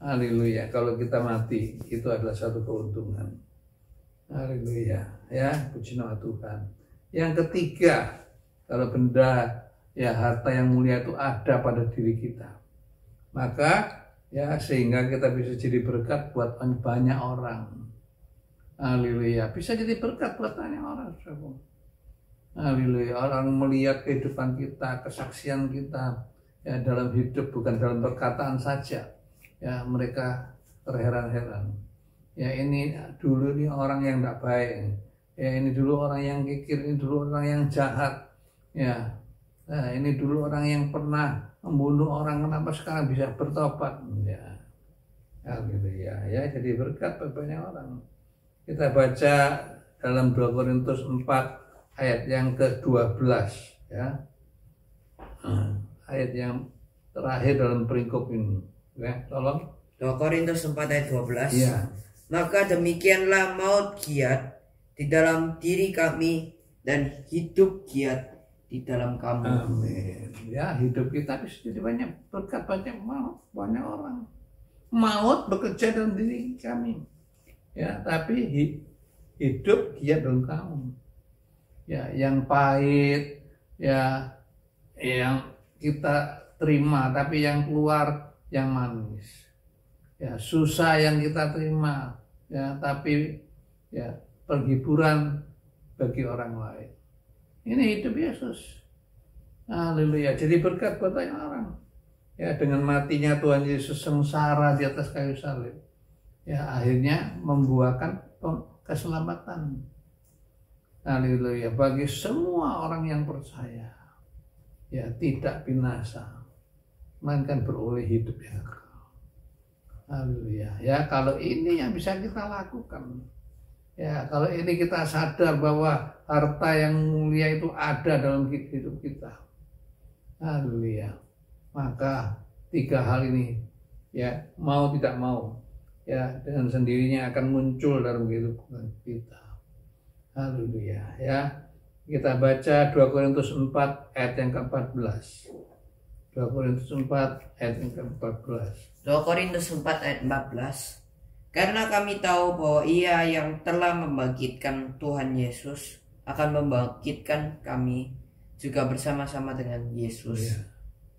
Haleluya. Kalau kita mati, itu adalah satu keuntungan. Haleluya. Ya, puji nama Tuhan. Yang ketiga, kalau benda ya harta yang mulia itu ada pada diri kita, maka ya sehingga kita bisa jadi berkat buat banyak orang. Haleluya. Bisa jadi berkat buat banyak orang. Haleluya. Orang melihat kehidupan kita, kesaksian kita ya dalam hidup, bukan dalam perkataan saja. Ya, mereka terheran-heran. Ya, ini dulu ini orang yang tidak baik. Ya, ini dulu orang yang kikir, ini dulu orang yang jahat. Ya, nah, ini dulu orang yang pernah membunuh orang, kenapa sekarang bisa bertobat? Ya, haleluya. Ya, jadi berkat banyak orang. Kita baca dalam 2 Korintus 4 ayat yang ke-12 ya. Ayat yang terakhir dalam peringkup ini. Ya, tolong. 2 Korintus 4 ayat 12. Ya. Maka demikianlah maut giat di dalam diri kami dan hidup giat di dalam kamu. Amin. Ya, hidup kita bisa jadi banyak berkat, banyak orang. Maut bekerja dalam diri kami. Ya, tapi hidup giat dalam kamu. Ya, yang pahit, ya, yang kita terima, tapi yang keluar yang manis. Ya, susah yang kita terima, ya, tapi ya penghiburan bagi orang lain. Ini hidup Yesus. Haleluya. Jadi berkat buat banyak orang. Ya, dengan matinya Tuhan Yesus sengsara di atas kayu salib, ya akhirnya membuahkan keselamatan. Haleluya. Bagi semua orang yang percaya, ya tidak binasa, melainkan beroleh hidup yang kekal. Haleluya. Ya, kalau ini yang bisa kita lakukan. Ya, kalau ini kita sadar bahwa harta yang mulia itu ada dalam hidup kita. Haleluya. Maka 3 hal ini, ya mau tidak mau, ya dengan sendirinya akan muncul dalam kehidupan kita. Haleluya. Ya, kita baca 2 Korintus 4 ayat yang ke-14. 2 Korintus 4 ayat yang ke-14. 2 Korintus 4 ayat 14. Karena kami tahu bahwa Ia yang telah membangkitkan Tuhan Yesus akan membangkitkan kami juga bersama-sama dengan Yesus. Ya.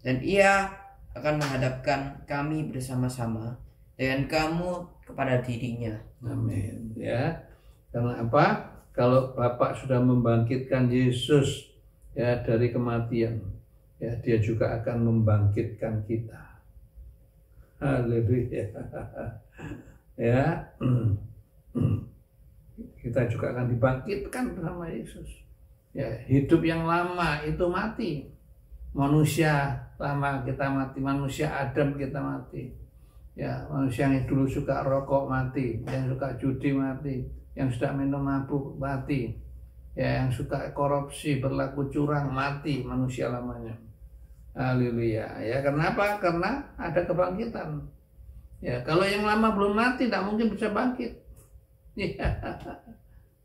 Dan Ia akan menghadapkan kami bersama-sama dengan kamu kepada dirinya. Amin. Ya. Karena apa? Kalau Bapak sudah membangkitkan Yesus, ya dari kematian, ya Dia juga akan membangkitkan kita. Haleluya. Ya. Kita juga akan dibangkitkan bersama Yesus. Ya, hidup yang lama itu mati. Manusia lama kita mati, manusia Adam kita mati. Ya, manusia yang dulu suka rokok mati, yang suka judi mati, yang suka minum mabuk mati, ya, yang suka korupsi, berlaku curang mati manusia lamanya. Haleluya. Ya, kenapa? Karena ada kebangkitan. Ya, kalau yang lama belum mati, tidak mungkin bisa bangkit. Ya.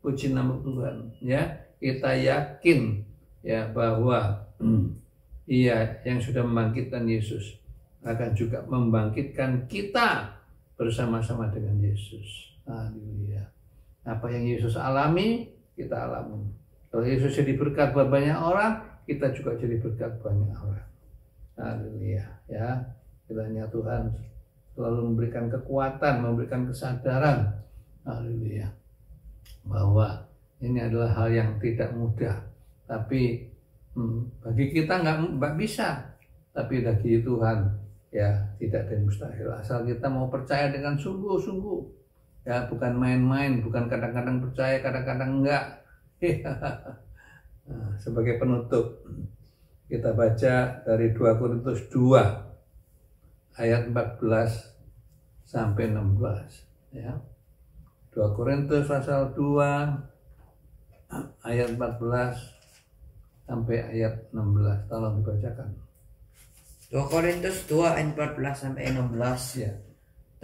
Puji nama Tuhan. Ya, kita yakin ya bahwa Ia yang sudah membangkitkan Yesus akan juga membangkitkan kita bersama-sama dengan Yesus. Haleluya. Apa yang Yesus alami, kita alami. Kalau Yesus jadi berkat buat banyak orang, kita juga jadi berkat banyak orang. Haleluya. Ya, kiranya Tuhan selalu memberikan kekuatan, memberikan kesadaran. Haleluya. Bahwa ini adalah hal yang tidak mudah, tapi bagi kita nggak bisa, tapi bagi Tuhan ya tidak ada yang mustahil. Asal kita mau percaya dengan sungguh-sungguh, ya bukan main-main, bukan kadang-kadang percaya, kadang-kadang enggak. Nah, sebagai penutup kita baca dari 2 Korintus 2 ayat 14 sampai 16. Ya, 2 Korintus pasal 2 ayat 14 sampai ayat 16, tolong dibacakan. 2 Korintus 2 ayat 14 sampai 16. Ya.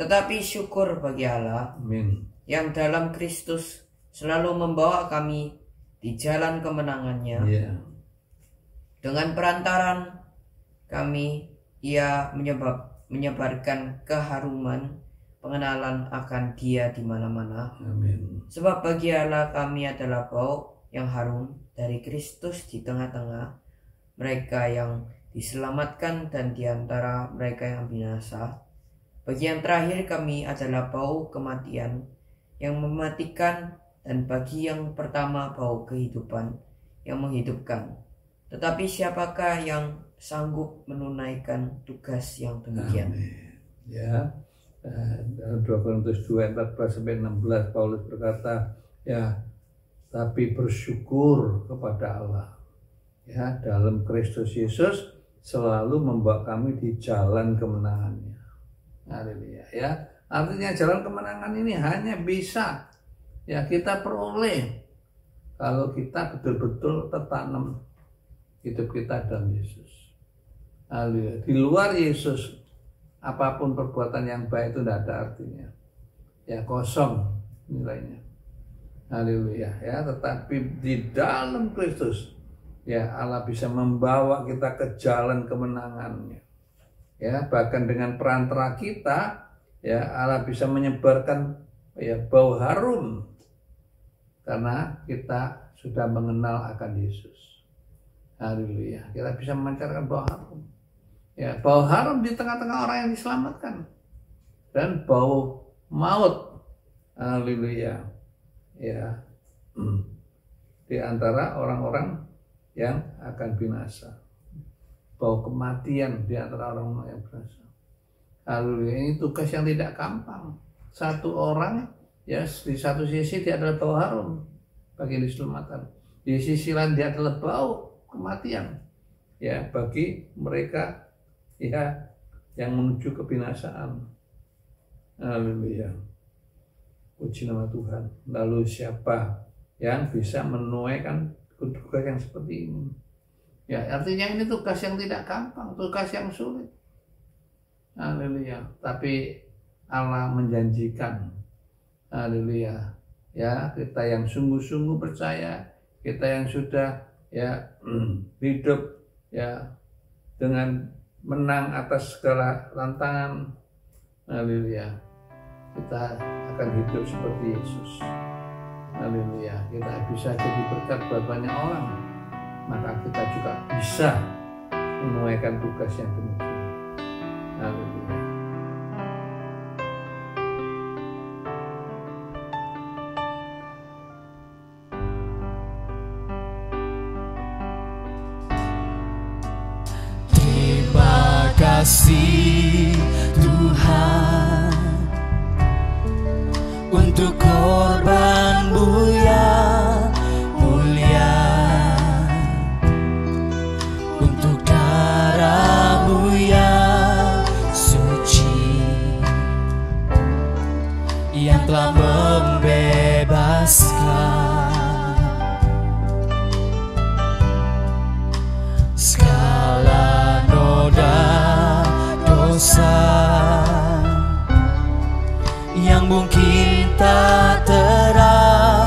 Tetapi syukur bagi Allah, Amin. yang dalam Kristus selalu membawa kami di jalan kemenangannya. Ya. Dengan perantaran kami, Ia menyebarkan keharuman pengenalan akan Dia di mana-mana. Amin. Sebab bagi Allah kami adalah bau yang harum dari Kristus di tengah-tengah mereka yang diselamatkan dan di antara mereka yang binasa. Bagi yang terakhir kami adalah bau kematian yang mematikan, dan bagi yang pertama bau kehidupan yang menghidupkan. Tetapi siapakah yang sanggup menunaikan tugas yang demikian? Amin. Ya. Dalam 2 Korintus 2 14 sampai 16 Paulus berkata, ya, tapi bersyukur kepada Allah, ya, dalam Kristus Yesus selalu membawa kami di jalan kemenangannya. Haleluya. Ya, artinya jalan kemenangan ini hanya bisa ya kita peroleh kalau kita betul-betul tertanam hidup kita dalam Yesus. Haleluya. Di luar Yesus, apapun perbuatan yang baik itu tidak ada artinya. Ya, kosong nilainya. Haleluya. Ya, tetapi di dalam Kristus, ya, Allah bisa membawa kita ke jalan kemenangannya. Ya, bahkan dengan perantara kita, ya, Allah bisa menyebarkan ya bau harum karena kita sudah mengenal akan Yesus. Haleluya. Kita bisa memancarkan bau harum. Ya, bau harum di tengah-tengah orang yang diselamatkan. Dan bau maut. Haleluya. Ya, di antara orang-orang yang akan binasa. bau kematian di antara orang yang berdosa. Haleluya, ini tugas yang tidak gampang. Satu orang, ya di satu sisi dia adalah bau harum bagi keselamatan, di sisi lain dia adalah bau kematian, ya bagi mereka ya yang menuju kebinasaan. Haleluya, puji nama Tuhan. Lalu siapa yang bisa menunaikan tugas yang seperti ini? Ya, artinya ini tugas yang tidak gampang, tugas yang sulit. Haleluya. Tapi Allah menjanjikan, haleluya, ya kita yang sungguh-sungguh percaya, kita yang sudah ya hidup ya dengan menang atas segala tantangan, haleluya, kita akan hidup seperti Yesus. Haleluya, kita bisa jadi berkat buat banyak orang, maka kita juga bisa menunaikan tugas yang demikian. Haleluya. Terima kasih Tuhan untuk korban-Mu yang mulia, untuk darah-Mu yang suci, yang telah membebaskan segala noda dosa yang mungkin tak terampunkan,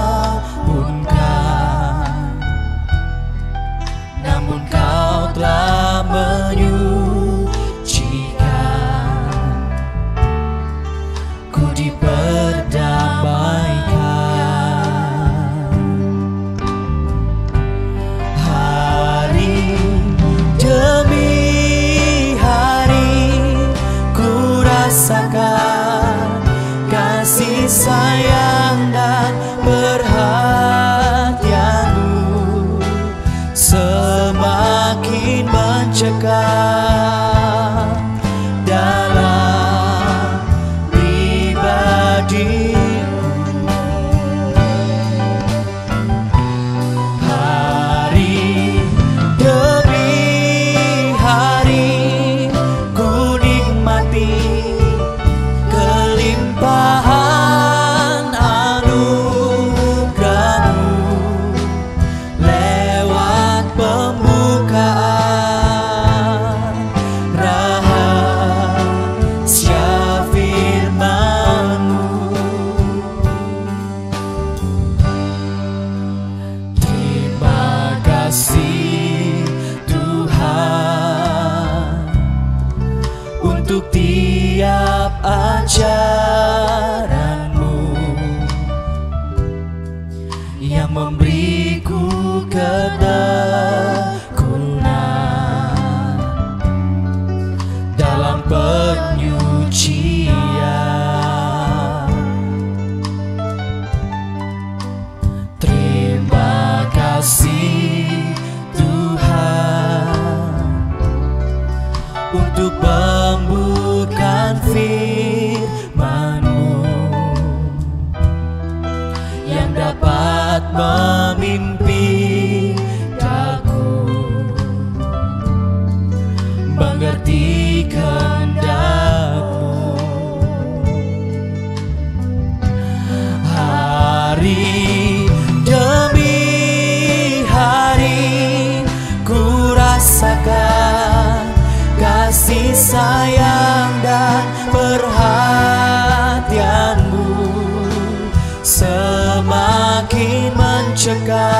namun Kau telah menyucikan, ku diperdamaikan. Hari demi hari ku rasakan kasih sayang dan perhatian-Mu semakin mencekam dalam pribadiku. Hari demi hari ku nikmati kelimpahan anugerah-Mu lewat pembukaan rahasia firman-Mu. Terima kasih Tuhan untuk tiap ajaran-Mu yang memberiku ketekunan dalam penyucian. Terima kasih Tuhan untuk pembukaan firman-Mu yang dapat memimpin daku mengerti kehendak-Mu. Hari demi hari ku rasakan kasih sayang dan perhatian-Mu semakin mencekam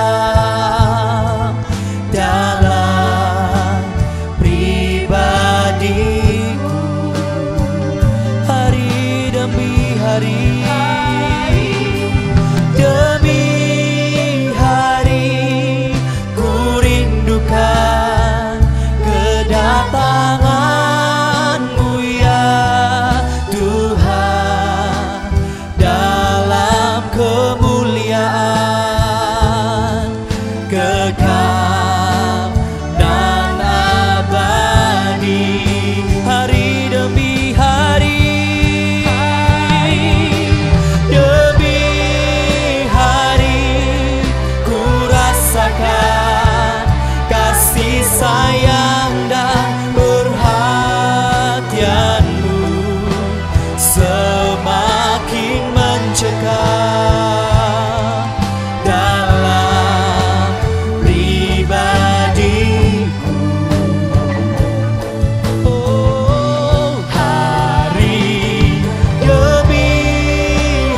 dalam pribadiku. Hari demi hari demi hari ku rindukan kedatangan-Mu ya Tuhan dalam kemuliaan dalam pribadiku. Oh, hari demi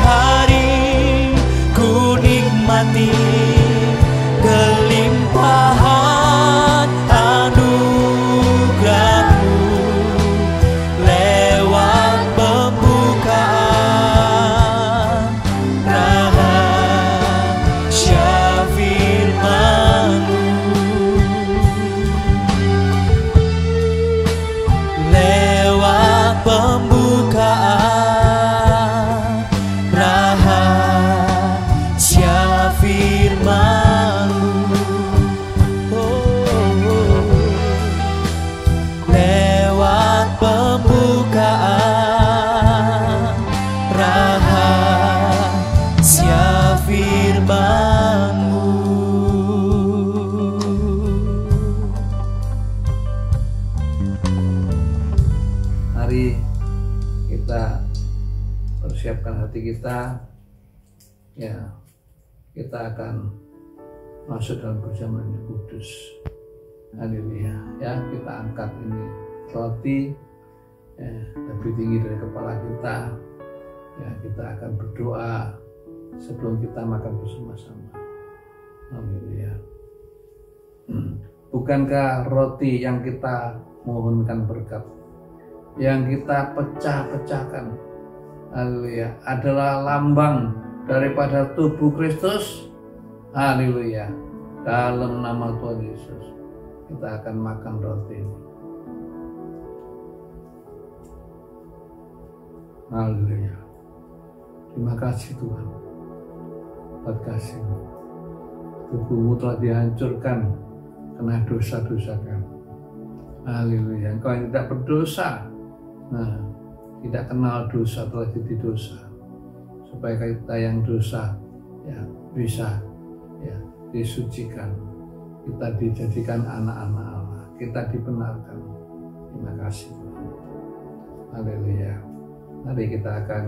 hari ku nikmati kelimpahan anugerah-Mu lewat pembukaan rahasia firman-Mu, lewat pembukaan rahasia firman-Mu. Lewat pembukaan rahasia firman-Mu. Mari kita persiapkan hati kita, ya, kita akan masuk dalam perjamuan yang kudus. Haleluya, ya, kita angkat ini roti, ya, lebih tinggi dari kepala kita, ya, kita akan berdoa sebelum kita makan bersama-sama. Haleluya. Bukankah roti yang kita mohonkan berkat, yang kita pecah-pecahkan, haleluya, adalah lambang daripada tubuh Kristus? Haleluya. Dalam nama Tuhan Yesus kita akan makan roti ini. Haleluya. Terima kasih Tuhan buat kasih-Mu. Tubuhmu telah dihancurkan karena dosa-dosa kami. Haleluya. Engkau yang tidak berdosa, nah, tidak kenal dosa telah jadi dosa, supaya kita yang dosa, ya, bisa, ya, disucikan, kita dijadikan anak-anak Allah, kita dibenarkan. Terima kasih Tuhan. Haleluya. Mari kita akan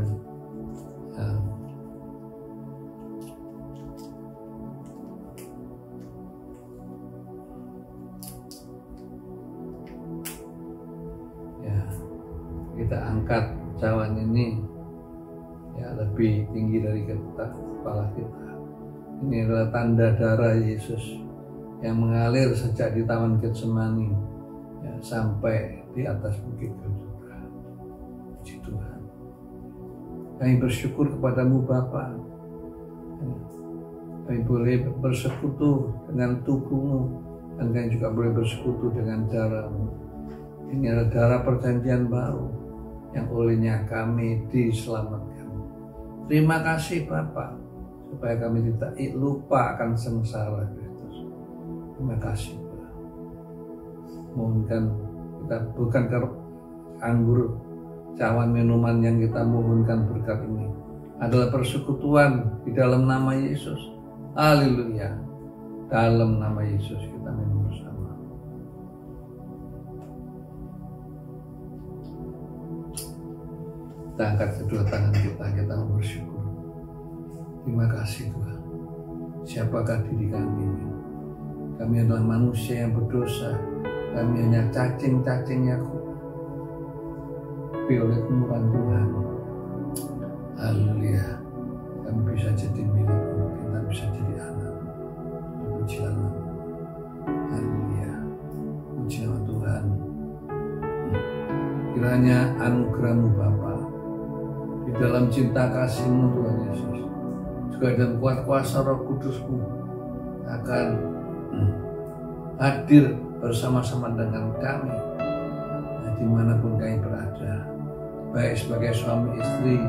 kita angkat cawan ini, ya, lebih tinggi dari kepala kita. Ini adalah tanda darah Yesus yang mengalir sejak di Taman Getsemani, ya, sampai di atas bukit Golgota. Puji Tuhan. Kami bersyukur kepadamu Bapa. Ya, kami boleh bersekutu dengan tubuhmu, dan kami juga boleh bersekutu dengan darah-Mu. Ini adalah darah perjanjian baru yang olehnya kami diselamatkan. Terima kasih Bapa, supaya kami tidak lupa akan sengsara Kristus. Terima kasih Bapa. Mohonkan kita bukan anggur, cawan minuman yang kita mohonkan berkat ini adalah persekutuan di dalam nama Yesus. Haleluya. Dalam nama Yesus kita minum bersama. Kita angkat kedua tangan kita bersyukur. Terima kasih Tuhan. Siapakah diri kami ini? Kami adalah manusia yang berdosa. Kami hanya cacing-cacingnya. Tapi oleh kemurahan Tuhan, haleluya, kami bisa jadi milik-Mu, kita bisa jadi anak. Pujilah nama. Haleluya. Puji nama Tuhan. Kiranya anugerah-Mu Bapa, di dalam cinta kasih-Mu Tuhan Yesus, juga dalam kuat kuasa Roh Kudus-Mu akan hadir bersama-sama dengan kami, dimanapun kami berada, baik sebagai suami istri,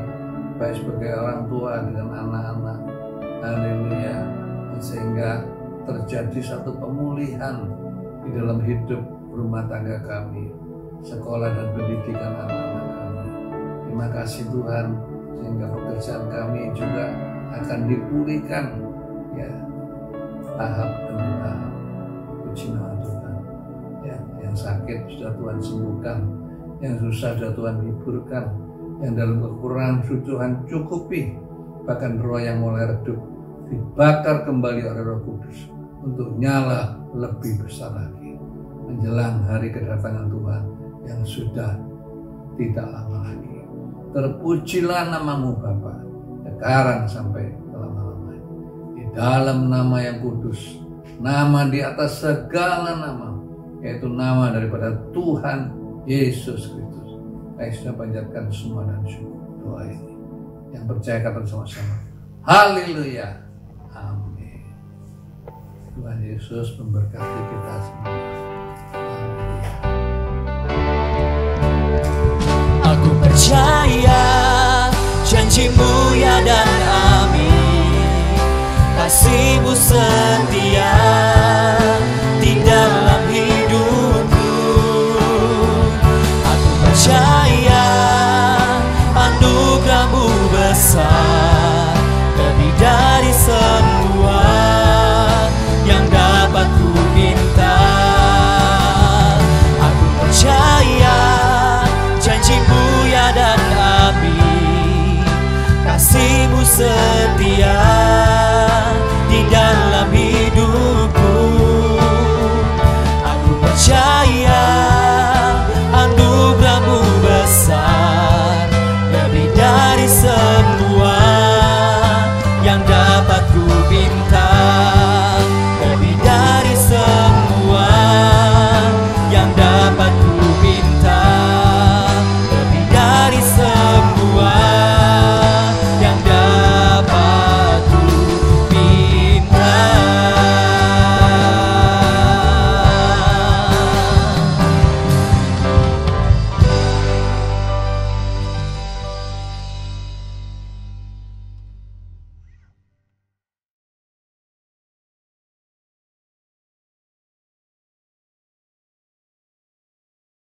baik sebagai orang tua dengan anak-anak. Haleluya. Sehingga terjadi satu pemulihan di dalam hidup rumah tangga kami, sekolah dan pendidikan anak-anak kami. Terima kasih Tuhan, sehingga pekerjaan kami juga akan dipulihkan, ya, tahap demi tahap. Puji nama Tuhan. Ya, yang sakit sudah Tuhan sembuhkan, yang susah sudah Tuhan hiburkan, yang dalam kekurangan sudah Tuhan cukupi. bahkan roh yang mulai redup dibakar kembali oleh Roh Kudus untuk nyala lebih besar lagi menjelang hari kedatangan Tuhan yang sudah tidak lama lagi. Terpujilah namamu Bapa, sekarang sampai selama-lamanya. Di dalam nama yang kudus, nama di atas segala nama, yaitu nama daripada Tuhan Yesus Kristus. Saya sudah panjatkan semua dan syukur doa ini. Yang percaya kata sama-sama, haleluya, amin. Tuhan Yesus memberkati kita semua. Aku percaya janjimu ya dan amin, kasihmu setia